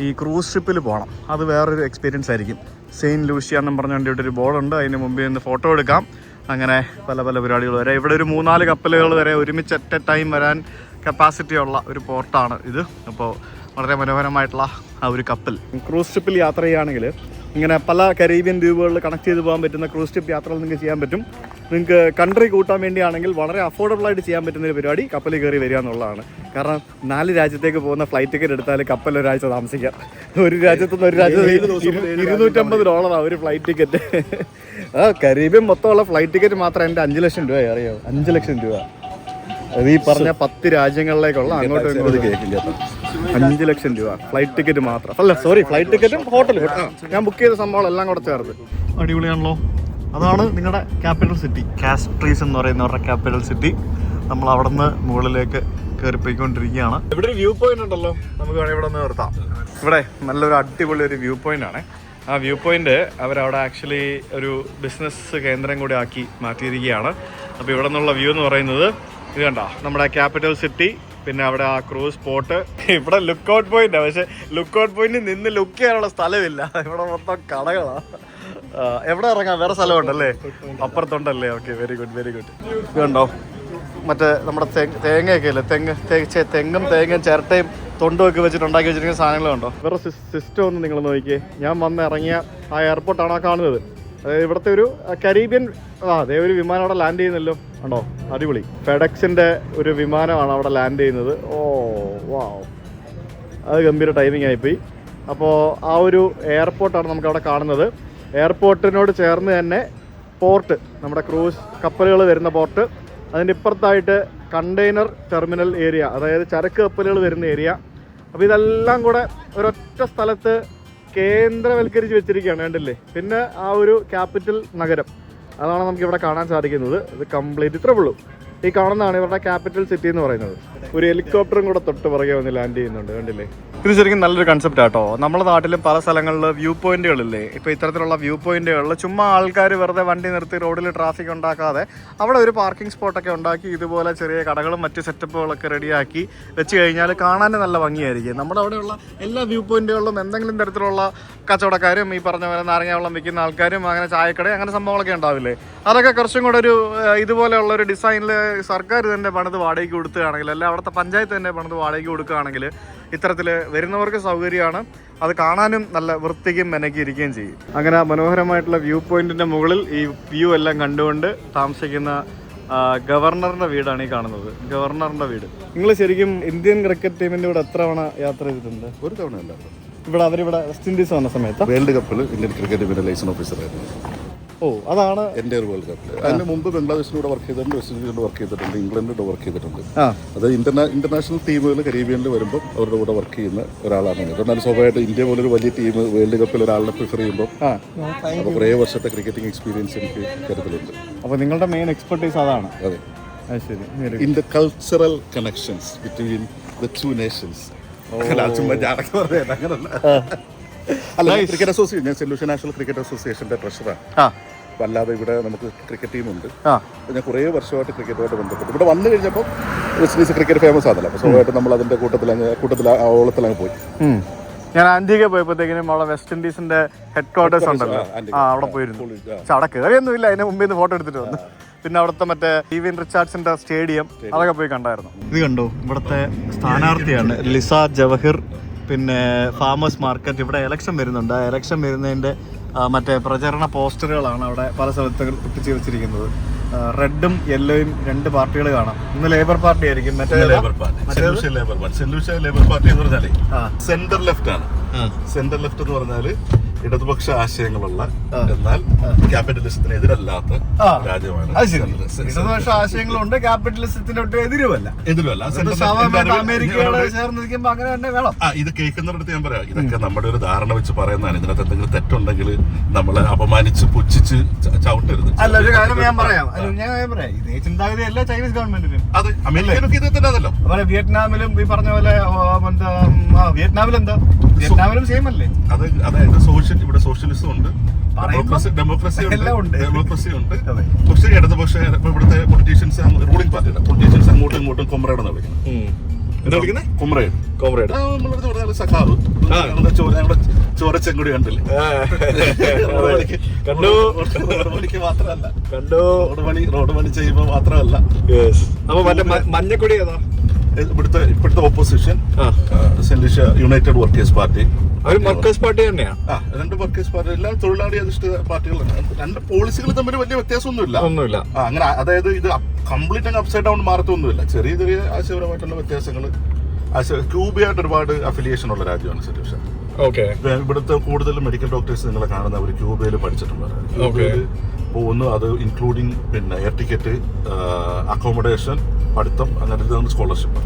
ഈ ക്രൂസ് ഷിപ്പിൽ പോകണം. അത് വേറൊരു എക്സ്പീരിയൻസ് ആയിരിക്കും. സെയിന്റ് ലൂഷ്യ എന്നും പറഞ്ഞു വേണ്ടിയിട്ട് ഒരു ബോർഡുണ്ട്. അതിന് മുമ്പിൽ നിന്ന് ഫോട്ടോ എടുക്കാം. അങ്ങനെ പല പരിപാടികൾ വരെ ഇവിടെ ഒരു 3-4 കപ്പലുകൾ വരെ ഒരുമിച്ച് അറ്റ് എ ടൈം വരാൻ കപ്പാസിറ്റി ഉള്ള ഒരു പോർട്ടാണ് ഇത്. അപ്പോൾ വളരെ മനോഹരമായിട്ടുള്ള ആ ഒരു കപ്പൽ. ക്രൂസ് ഷിപ്പിൽ യാത്ര ചെയ്യുകയാണെങ്കിൽ ഇങ്ങനെ പല കരീബിയൻ ദ്വീപുകളിൽ കണക്ട് ചെയ്ത് പോകാൻ പറ്റുന്ന ക്രൂസ് ഷിപ്പ് യാത്രകൾ നിങ്ങൾക്ക് ചെയ്യാൻ പറ്റും. നിങ്ങൾക്ക് കൺട്രി കൂട്ടാൻ വേണ്ടിയാണെങ്കിൽ വളരെ അഫോർഡബിളായിട്ട് ചെയ്യാൻ പറ്റുന്ന ഒരു പരിപാടി കപ്പലിൽ കയറി വരിക എന്നുള്ളതാണ്. കാരണം 4 രാജ്യത്തേക്ക് പോകുന്ന ഫ്ലൈറ്റ് ടിക്കറ്റ് എടുത്താൽ കപ്പൽ ഒരാഴ്ച താമസിക്കാം. ഒരു രാജ്യത്തുനിന്ന് ഒരു രാജ്യത്ത് $250 ഒരു ഫ്ലൈറ്റ് ടിക്കറ്റ്. കരീബിയൻ മൊത്തമുള്ള ഫ്ലൈറ്റ് ടിക്കറ്റ് മാത്രം എൻ്റെ 5 ലക്ഷം രൂപ. അറിയോ? 5 ലക്ഷം രൂപ. അത് ഈ പറഞ്ഞ 10 രാജ്യങ്ങളിലേക്കുള്ള അങ്ങോട്ടും ഇങ്ങോട്ടും കേൾക്കില്ല. 5 ലക്ഷം രൂപ ഫ്ലൈറ്റ് ടിക്കറ്റ് മാത്രം. അല്ല സോറി, ഫ്ലൈറ്റ് ടിക്കറ്റും ഹോട്ടലും ഞാൻ ബുക്ക് ചെയ്ത സംഭവം എല്ലാം കൂടെ ചേർത്ത്. അടിപൊളിയാണല്ലോ. അതാണ് നിങ്ങളുടെ ക്യാപിറ്റൽ സിറ്റി, കാസ്ട്രീസ് എന്ന് പറയുന്നവരുടെ ക്യാപിറ്റൽ സിറ്റി. നമ്മൾ അവിടെ നിന്ന് മുകളിലേക്ക് കയറിപ്പോയിക്കൊണ്ടിരിക്കുകയാണ്. ഇവിടെ ഒരു വ്യൂ പോയിന്റ് ഉണ്ടല്ലോ, നമുക്ക് വേണമെങ്കിൽ ഇവിടെ നിന്ന് നിർത്താം. ഇവിടെ നല്ലൊരു അടിപൊളി ഒരു വ്യൂ പോയിന്റ് ആണ്. ആ വ്യൂ പോയിന്റ് അവരവിടെ ആക്ച്വലി ഒരു ബിസിനസ് കേന്ദ്രം കൂടി ആക്കി മാറ്റിയിരിക്കുകയാണ്. അപ്പോൾ ഇവിടെ നിന്നുള്ള വ്യൂ എന്ന് പറയുന്നത് ഇത് കണ്ടോ, നമ്മുടെ ക്യാപിറ്റൽ സിറ്റി, പിന്നെ അവിടെ ആ ക്രൂസ് സ്പോട്ട്. ഇവിടെ ലുക്ക് ഔട്ട് പോയിന്റ്, പക്ഷെ ലുക്ക് ഔട്ട് പോയിന്റിൽ നിന്ന് ലുക്ക് ചെയ്യാനുള്ള സ്ഥലമില്ല. ഇവിടെ മൊത്തം കടകളാണ്. എവിടെ ഇറങ്ങാം? വേറെ സ്ഥലമുണ്ടല്ലേ? അപ്പുറത്തുണ്ടല്ലേ? Okay, very good very good. ഇത് കണ്ടോ, മറ്റേ നമ്മുടെ തേങ്ങയൊക്കെ ഇല്ലേ, തെങ്ങും തേങ്ങയും ചിരട്ടയും തൊണ്ടുമൊക്കെ വെച്ചിട്ട് ഉണ്ടാക്കി വെച്ചിരിക്കുന്ന സാധനങ്ങളുണ്ടോ? വേറെ സിസ്റ്റം ഒന്ന് നിങ്ങൾ നോക്കിയേ. ഞാൻ വന്ന് ഇറങ്ങിയ ആ എയർപോർട്ടാണ് ആ കാണുന്നത്. അതായത് ഇവിടുത്തെ ഒരു കരീബിയൻ, അതേ ഒരു വിമാനം അവിടെ ലാൻഡ് ചെയ്യുന്നല്ലോ, ഉണ്ടോ? അടിപൊളി. ഫെഡെക്സിൻ്റെ ഒരു വിമാനമാണ് അവിടെ ലാൻഡ് ചെയ്യുന്നത്. ഓ വാ, അത് ഗംഭീര ടൈമിംഗ് ആയിപ്പോയി. അപ്പോൾ ആ ഒരു എയർപോർട്ടാണ് നമുക്കവിടെ കാണുന്നത്. എയർപോർട്ടിനോട് ചേർന്ന് തന്നെ പോർട്ട്, നമ്മുടെ ക്രൂസ് കപ്പലുകൾ വരുന്ന പോർട്ട്. അതിൻ്റെ ഇപ്പുറത്തായിട്ട് കണ്ടെയ്നർ ടെർമിനൽ ഏരിയ, അതായത് ചരക്ക് കപ്പലുകൾ വരുന്ന ഏരിയ. അപ്പോൾ ഇതെല്ലാം കൂടെ ഒരൊറ്റ സ്ഥലത്ത് കേന്ദ്രവൽക്കരിച്ച് വെച്ചിരിക്കുകയാണ്, കണ്ടില്ലേ? പിന്നെ ആ ഒരു ക്യാപിറ്റൽ നഗരം, അതാണ് നമുക്കിവിടെ കാണാൻ സാധിക്കുന്നത്. ഇത് കംപ്ലീറ്റ് ഇത്രേ ഉള്ളൂ. ഈ കാണുന്നതാണ് ഇവരുടെ ക്യാപിറ്റൽ സിറ്റി എന്ന് പറയുന്നത്. ഒരു ഹെലികോപ്റ്ററും കൂടെ തൊട്ട് പുറകെ വന്ന് ലാൻഡ് ചെയ്യുന്നുണ്ട്, കണ്ടില്ലേ? ഇത് ശരിക്കും നല്ലൊരു കൺസെപ്റ്റ് ആട്ടോ. നമ്മുടെ നാട്ടിലും പല സ്ഥലങ്ങളിൽ വ്യൂ പോയിന്റുകളില്ലേ, ഇപ്പോൾ ഇത്തരത്തിലുള്ള വ്യൂ പോയിന്റുകളിൽ ചുമ്മാ ആൾക്കാർ വെറുതെ വണ്ടി നിർത്തി റോഡിൽ ട്രാഫിക് ഉണ്ടാക്കാതെ അവിടെ ഒരു പാർക്കിംഗ് സ്പോട്ടൊക്കെ ഉണ്ടാക്കി ഇതുപോലെ ചെറിയ കടകളും മറ്റ് സെറ്റപ്പുകളൊക്കെ റെഡിയാക്കി വെച്ച് കഴിഞ്ഞാൽ കാണാൻ നല്ല ഭംഗിയായിരിക്കും. നമ്മുടെ അവിടെയുള്ള എല്ലാ വ്യൂ പോയിന്റുകളിലും എന്തെങ്കിലും തരത്തിലുള്ള കച്ചവടക്കാരും ഈ പറഞ്ഞ പോലെ നാരങ്ങ വെള്ളം വിൽക്കുന്ന ആൾക്കാരും അങ്ങനെ ചായക്കട അങ്ങനെ സംഭവങ്ങളൊക്കെ ഉണ്ടാവില്ലേ, അതൊക്കെ കുറച്ചും കൂടെ ഒരു ഇതുപോലെയുള്ള ഒരു ഡിസൈനിൽ സർക്കാർ തന്നെ പണിത് വാടകയ്ക്ക് കൊടുക്കുകയാണെങ്കിൽ, അല്ല അവിടുത്തെ പഞ്ചായത്ത് തന്നെ പണിത് വാടകയ്ക്ക് കൊടുക്കുകയാണെങ്കിൽ ഇത്തരത്തിൽ വരുന്നവർക്ക് സൗകര്യമാണ്. അത് കാണാനും നല്ല വൃത്തിക്കും മെനക്കിയിരിക്കുകയും ചെയ്യും. അങ്ങനെ മനോഹരമായിട്ടുള്ള വ്യൂ പോയിന്റിന്റെ മുകളിൽ ഈ വ്യൂ എല്ലാം കണ്ടുകൊണ്ട് താമസിക്കുന്ന ഗവർണറിന്റെ വീടാണ് ഈ കാണുന്നത്. ഗവർണറിന്റെ വീട്. നിങ്ങൾ ശരിക്കും ഇന്ത്യൻ ക്രിക്കറ്റ് ടീമിന്റെ കൂടെ എത്ര തവണ യാത്ര ചെയ്തിട്ടുണ്ട്? ഒരു തവണ അല്ലാതെ ഇവിടെ അവരിവിടെ വെസ്റ്റ് ഇൻഡീസ് വന്ന സമയത്ത് വേൾഡ് കപ്പിൽ ഇന്ത്യൻ ക്രിക്കറ്റ് ടീമിന്റെ ലൈസൺ ഓഫീസറായിരുന്നു. ഓ, അതാണ് എൻ്റെ ഒരു വേൾഡ് കപ്പിൽ. അതിന് മുമ്പ് ബംഗ്ലാദേശിലൂടെ വർക്ക് ചെയ്തിട്ടുണ്ട്, വെസ്റ്റ് ഇൻഡീസിലൂടെ വർക്ക് ചെയ്തിട്ടുണ്ട്, ഇംഗ്ലണ്ടിലൂടെ വർക്ക് ചെയ്തിട്ടുണ്ട്. അത് ഇന്റർനാഷണൽ ടീമുകൾ കരീബിയനിൽ വരുമ്പോൾ അവരുടെ കൂടെ വർക്ക് ചെയ്യുന്ന ഒരാളാണ്. എന്നാൽ സ്വാഭാവികമായിട്ട് ഇന്ത്യ പോലൊരു വലിയ ടീം വേൾഡ് കപ്പിൽ ഒരാളിനെ പ്രിഫർ ചെയ്യുമ്പോൾ അപ്പോൾ കുറേ വർഷത്തെ ക്രിക്കറ്റിംഗ് എക്സ്പീരിയൻസ് എനിക്ക് കരുതലുണ്ട്. അപ്പോൾ നിങ്ങളുടെ മെയിൻ എക്സ്പെർട്ടീസ് അതാണ്? അതെ. ശരി. In the cultural connections between the two Nations. അല്ല, ക്രിക്കറ്റ് അസോസിയേഷൻ, ഞാൻ സെല്യൂഷൻ നാഷണൽ ക്രിക്കറ്റ് അസോസിയേഷന്റെ ട്രഷറാണ്. അല്ലാതെ ഇവിടെ നമുക്ക് ക്രിക്കറ്റ് ടീമുണ്ട്. ഞാൻ കുറേ വർഷമായിട്ട് ക്രിക്കറ്റുമായിട്ട് ബന്ധപ്പെട്ടു. ഇവിടെ വന്നു കഴിഞ്ഞപ്പോൾ വെസ്റ്റ് ഇൻഡീസ് ക്രിക്കറ്റ് ഫേമസ് ആണല്ലോ, അപ്പോൾ സ്വാഭാവികമായിട്ട് നമ്മൾ അതിന്റെ കൂട്ടത്തിൽ ഓളത്തിലങ്ങ് പോയി. ഞാൻ ആന്റിഗ പോയപ്പോഴത്തേക്കിനും അവിടെ വെസ്റ്റ് ഇൻഡീസിന്റെ ഹെഡ് ക്വാർട്ടേഴ്സ് ഉണ്ടല്ലോ, അവിടെ പോയിരുന്നു. പക്ഷെ അവിടെ കയറിയൊന്നുമില്ല, അതിന് മുമ്പേ നിന്ന് ഫോട്ടോ എടുത്തിട്ട് വന്നു. പിന്നെ അവിടുത്തെ മറ്റേ ഇവിൻ റിച്ചാർഡ്സിന്റെ സ്റ്റേഡിയം അതൊക്കെ പോയി കണ്ടായിരുന്നു. ഇത് കണ്ടോ, ഇവിടുത്തെ സ്ഥാനാർത്ഥിയാണ് ലിസ ജവഹിർ. പിന്നെ ഫാമേഴ്സ് മാർക്കറ്റ്, ഇവിടെ ഇലക്ഷൻ വരുന്നുണ്ട്. ആ ഇലക്ഷൻ വരുന്നതിന്റെ മറ്റേ പ്രചരണ പോസ്റ്ററുകളാണ് അവിടെ പല സ്ഥലത്തും ഒട്ടിച്ച് വെച്ചിരിക്കുന്നത്. റെഡും യെല്ലോയും രണ്ട് പാർട്ടികൾ കാണാം. ഇന്ന് ലേബർ പാർട്ടി ആയിരിക്കും, മറ്റേ labour party. Solution labour party എന്ന് പറഞ്ഞാലേ സെന്റർ ലെഫ്റ്റ് ആണ്. സെന്റർ ലെഫ്റ്റ് എന്ന് പറഞ്ഞാല് ഇടതുപക്ഷ ആശയങ്ങളുള്ള എന്നാൽ ക്യാപിറ്റലിസത്തിന് എതിരല്ലാത്ത രാജ്യമാണ്. ഇടതുപക്ഷ ആശയങ്ങളുണ്ട്, ക്യാപിറ്റലിസത്തിന് എതിരുമല്ല. അമേരിക്കയോട് ചേർന്നിരിക്കുമ്പോ അങ്ങനെ തന്നെ വേണം. ഇത് കേൾക്കുന്നിടത്ത് ഞാൻ പറയാം, ഇതൊക്കെ നമ്മുടെ ഒരു ധാരണ വെച്ച് പറയുന്നതാണ്. ഇതിനകത്ത് എന്തെങ്കിലും തെറ്റുണ്ടെങ്കിൽ നമ്മളെ അപമാനിച്ച് പുച്ഛിച്ച് ചവിട്ടരുത്. അല്ല, ഒരു കാര്യം ഞാൻ പറയാം, ഇതേ ചിന്താഗതിയല്ല ചൈനീസ് ഗവൺമെന്റിനും. അത് അമേരിക്കയിലൊക്കെ ഇത് തന്നെ അതല്ലോ. അതുപോലെ വിയറ്റ്നാമിലും ഈ പറഞ്ഞ പോലെ വിയറ്റ്നാമിലും സെയിം അല്ലേ? അതായത് ഇവിടെ സോഷ്യലിസം ഉണ്ട്, ഡെമോക്രസി ഉണ്ട്. പക്ഷേ ഇടതുപക്ഷ ഇവിടുത്തെ പൊളിറ്റീഷ്യൻസ്, റൂളിംഗ് പാർട്ടിയുടെ പൊളിറ്റീഷ്യൻസ് അങ്ങോട്ടും ഇങ്ങോട്ടും കൊമ്രേഡ് എന്നാണ് വിളിക്കുന്നത്. കൊമ്രേഡ് നമ്മളെടുത്ത് പറഞ്ഞാൽ സഖാവ്. ചോരച്ചെങ്കുടി കണ്ടില്ലേ? റോഡ് പണി ചെയ്യുമ്പോ മാത്രമല്ല. അപ്പൊ മറ്റേ മഞ്ഞക്കൊടി ഏതാ? ഇപ്പോഴത്തെ opposition United workers party. Workers party തന്നെയാണ്. രണ്ട് വർക്കേഴ്സ് പാർട്ടി, എല്ലാം തൊഴിലാളി അധിഷ്ഠിത പാർട്ടികളാണ്. രണ്ട് പോളിസികൾ തമ്മിൽ വലിയ വ്യത്യാസമൊന്നുമില്ല. അങ്ങനെ അതായത് ഇത് കംപ്ലീറ്റ് അങ്ങ് അപ്സൈഡ് ഡൗൺ മാറത്തൊന്നുമില്ല. ചെറിയ ചെറിയ ആശയപരമായിട്ടുള്ള വ്യത്യാസങ്ങൾ. ക്യൂബയായിട്ട് ഒരുപാട് അഫിലിയേഷൻ ഉള്ള രാജ്യമാണ് സൊല്യൂഷൻ. ഇവിടുത്തെ കൂടുതൽ മെഡിക്കൽ ഡോക്ടേഴ്സ് നിങ്ങളെ കാണുന്ന അവർ ക്യൂബയിൽ പഠിച്ചിട്ടുള്ളവരാണ്. ക്യൂബയിൽ പോകുന്നു, അത് ഇൻക്ലൂഡിങ് പിന്നെ എയർ ടിക്കറ്റ്, അക്കോമഡേഷൻ, പഠിത്തം, അങ്ങനെ സ്കോളർഷിപ്പ്.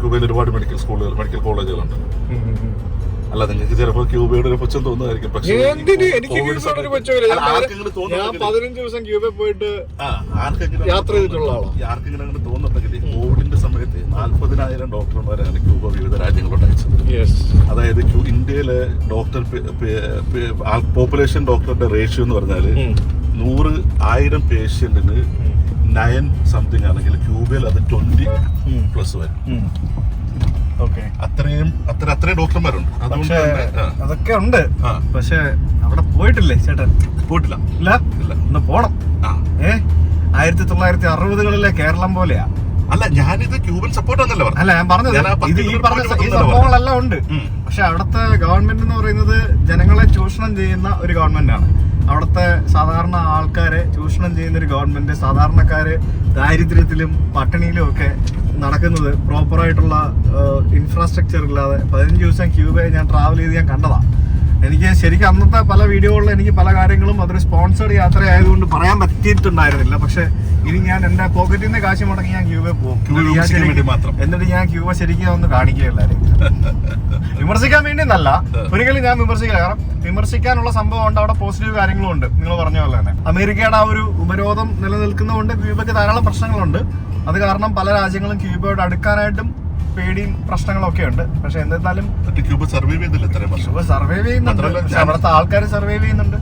ക്യൂബയിൽ ഒരുപാട് മെഡിക്കൽ സ്കൂളുകൾ, മെഡിക്കൽ കോളേജുകളുണ്ട്. അല്ല, നിങ്ങൾക്ക് ചിലപ്പോൾ ക്യൂബയുടെ ഒരു പുച്ഛം തോന്നുമായിരിക്കും, പക്ഷേ ആർക്കെങ്കിലും തോന്നുന്നുണ്ടെങ്കിൽ കോവിഡിന്റെ സമയത്ത് പറഞ്ഞില്ലേ 40,000 ഡോക്ടർമാരാണ് ക്യൂബ വിവിധ രാജ്യങ്ങളോട് അയച്ചത്. അതായത് ഇന്ത്യയിലെ ഡോക്ടർ പോപ്പുലേഷൻ ഡോക്ടറുടെ റേഷ്യോ എന്ന് പറഞ്ഞാൽ 100,000 പേഷ്യന്റിന് 9 സംതിങ് ആണെങ്കിൽ ക്യൂബയിൽ അത് 20+ വരും. അത്രയും ഡോക്ടർമാരുണ്ട്. അതുകൊണ്ട് അതൊക്കെ ഉണ്ട്. പക്ഷെ അവിടെ പോയിട്ടില്ലേ ചേട്ടൻ? പോയിട്ടില്ല. ഇല്ല. ഒന്ന് പോണം. 1960-കളിലെ കേരളം പോലെയാ. അല്ല, ഞാനിത് ക്യൂബൻ സപ്പോർട്ട് എന്നല്ല പറഞ്ഞു. അല്ല, ഞാൻ പറഞ്ഞത് ഈ സംഭവങ്ങളെല്ലാം ഉണ്ട്. പക്ഷെ അവിടുത്തെ ഗവൺമെന്റ് എന്ന് പറയുന്നത് ജനങ്ങളെ ചൂഷണം ചെയ്യുന്ന ഒരു ഗവൺമെന്റ് ആണ്. അവിടുത്തെ സാധാരണ ആൾക്കാരെ ചൂഷണം ചെയ്യുന്ന ഒരു ഗവൺമെന്റ്. സാധാരണക്കാര് ദാരിദ്ര്യത്തിലും പട്ടിണിയിലും ഒക്കെ നടക്കുന്നത് പ്രോപ്പറായിട്ടുള്ള ഇൻഫ്രാസ്ട്രക്ചർ ഇല്ലാതെ. 15 ദിവസം ക്യൂബയെ ഞാൻ ട്രാവൽ ചെയ്ത് ഞാൻ കണ്ടതാ. എനിക്ക് ശരിക്കും അന്നത്തെ പല വീഡിയോകളിൽ എനിക്ക് പല കാര്യങ്ങളും അതൊരു സ്പോൺസേഡ് യാത്ര ആയതുകൊണ്ട് പറയാൻ പറ്റിയിട്ടുണ്ടായിരുന്നില്ല. പക്ഷെ ഇനി ഞാൻ എന്റെ പോക്കറ്റിൽ നിന്ന് കാശ് മുടങ്ങി ഞാൻ ക്യൂബെ പോകും. എന്നിട്ട് ഞാൻ ക്യൂബ ശരിക്കും ഒന്ന് കാണിക്കുകയുള്ളായിരുന്നു. വിമർശിക്കാൻ വേണ്ടി എന്നല്ല, ഒരിക്കലും ഞാൻ വിമർശിക്കില്ല. കാരണം വിമർശിക്കാനുള്ള സംഭവം ഉണ്ട്, അവിടെ പോസിറ്റീവ് കാര്യങ്ങളും ഉണ്ട്. നിങ്ങൾ പറഞ്ഞ പോലെ തന്നെ അമേരിക്കയുടെ ആ ഒരു ഉപരോധം നിലനിൽക്കുന്നതുകൊണ്ട് ക്യൂബയ്ക്ക് ധാരാളം പ്രശ്നങ്ങളുണ്ട്. അത് കാരണം പല രാജ്യങ്ങളും ക്യൂബയോട് അടുക്കാനായിട്ടും പേടിയും പ്രശ്നങ്ങളൊക്കെ ഉണ്ട്. പക്ഷെ എന്നിരുന്നാലും ക്യൂബ സർവൈവ് ചെയ്തില്ല. സർവൈവ് ചെയ്യുന്നുണ്ട്. അവിടുത്തെ ആൾക്കാർ സർവൈവ് ചെയ്യുന്നുണ്ട്.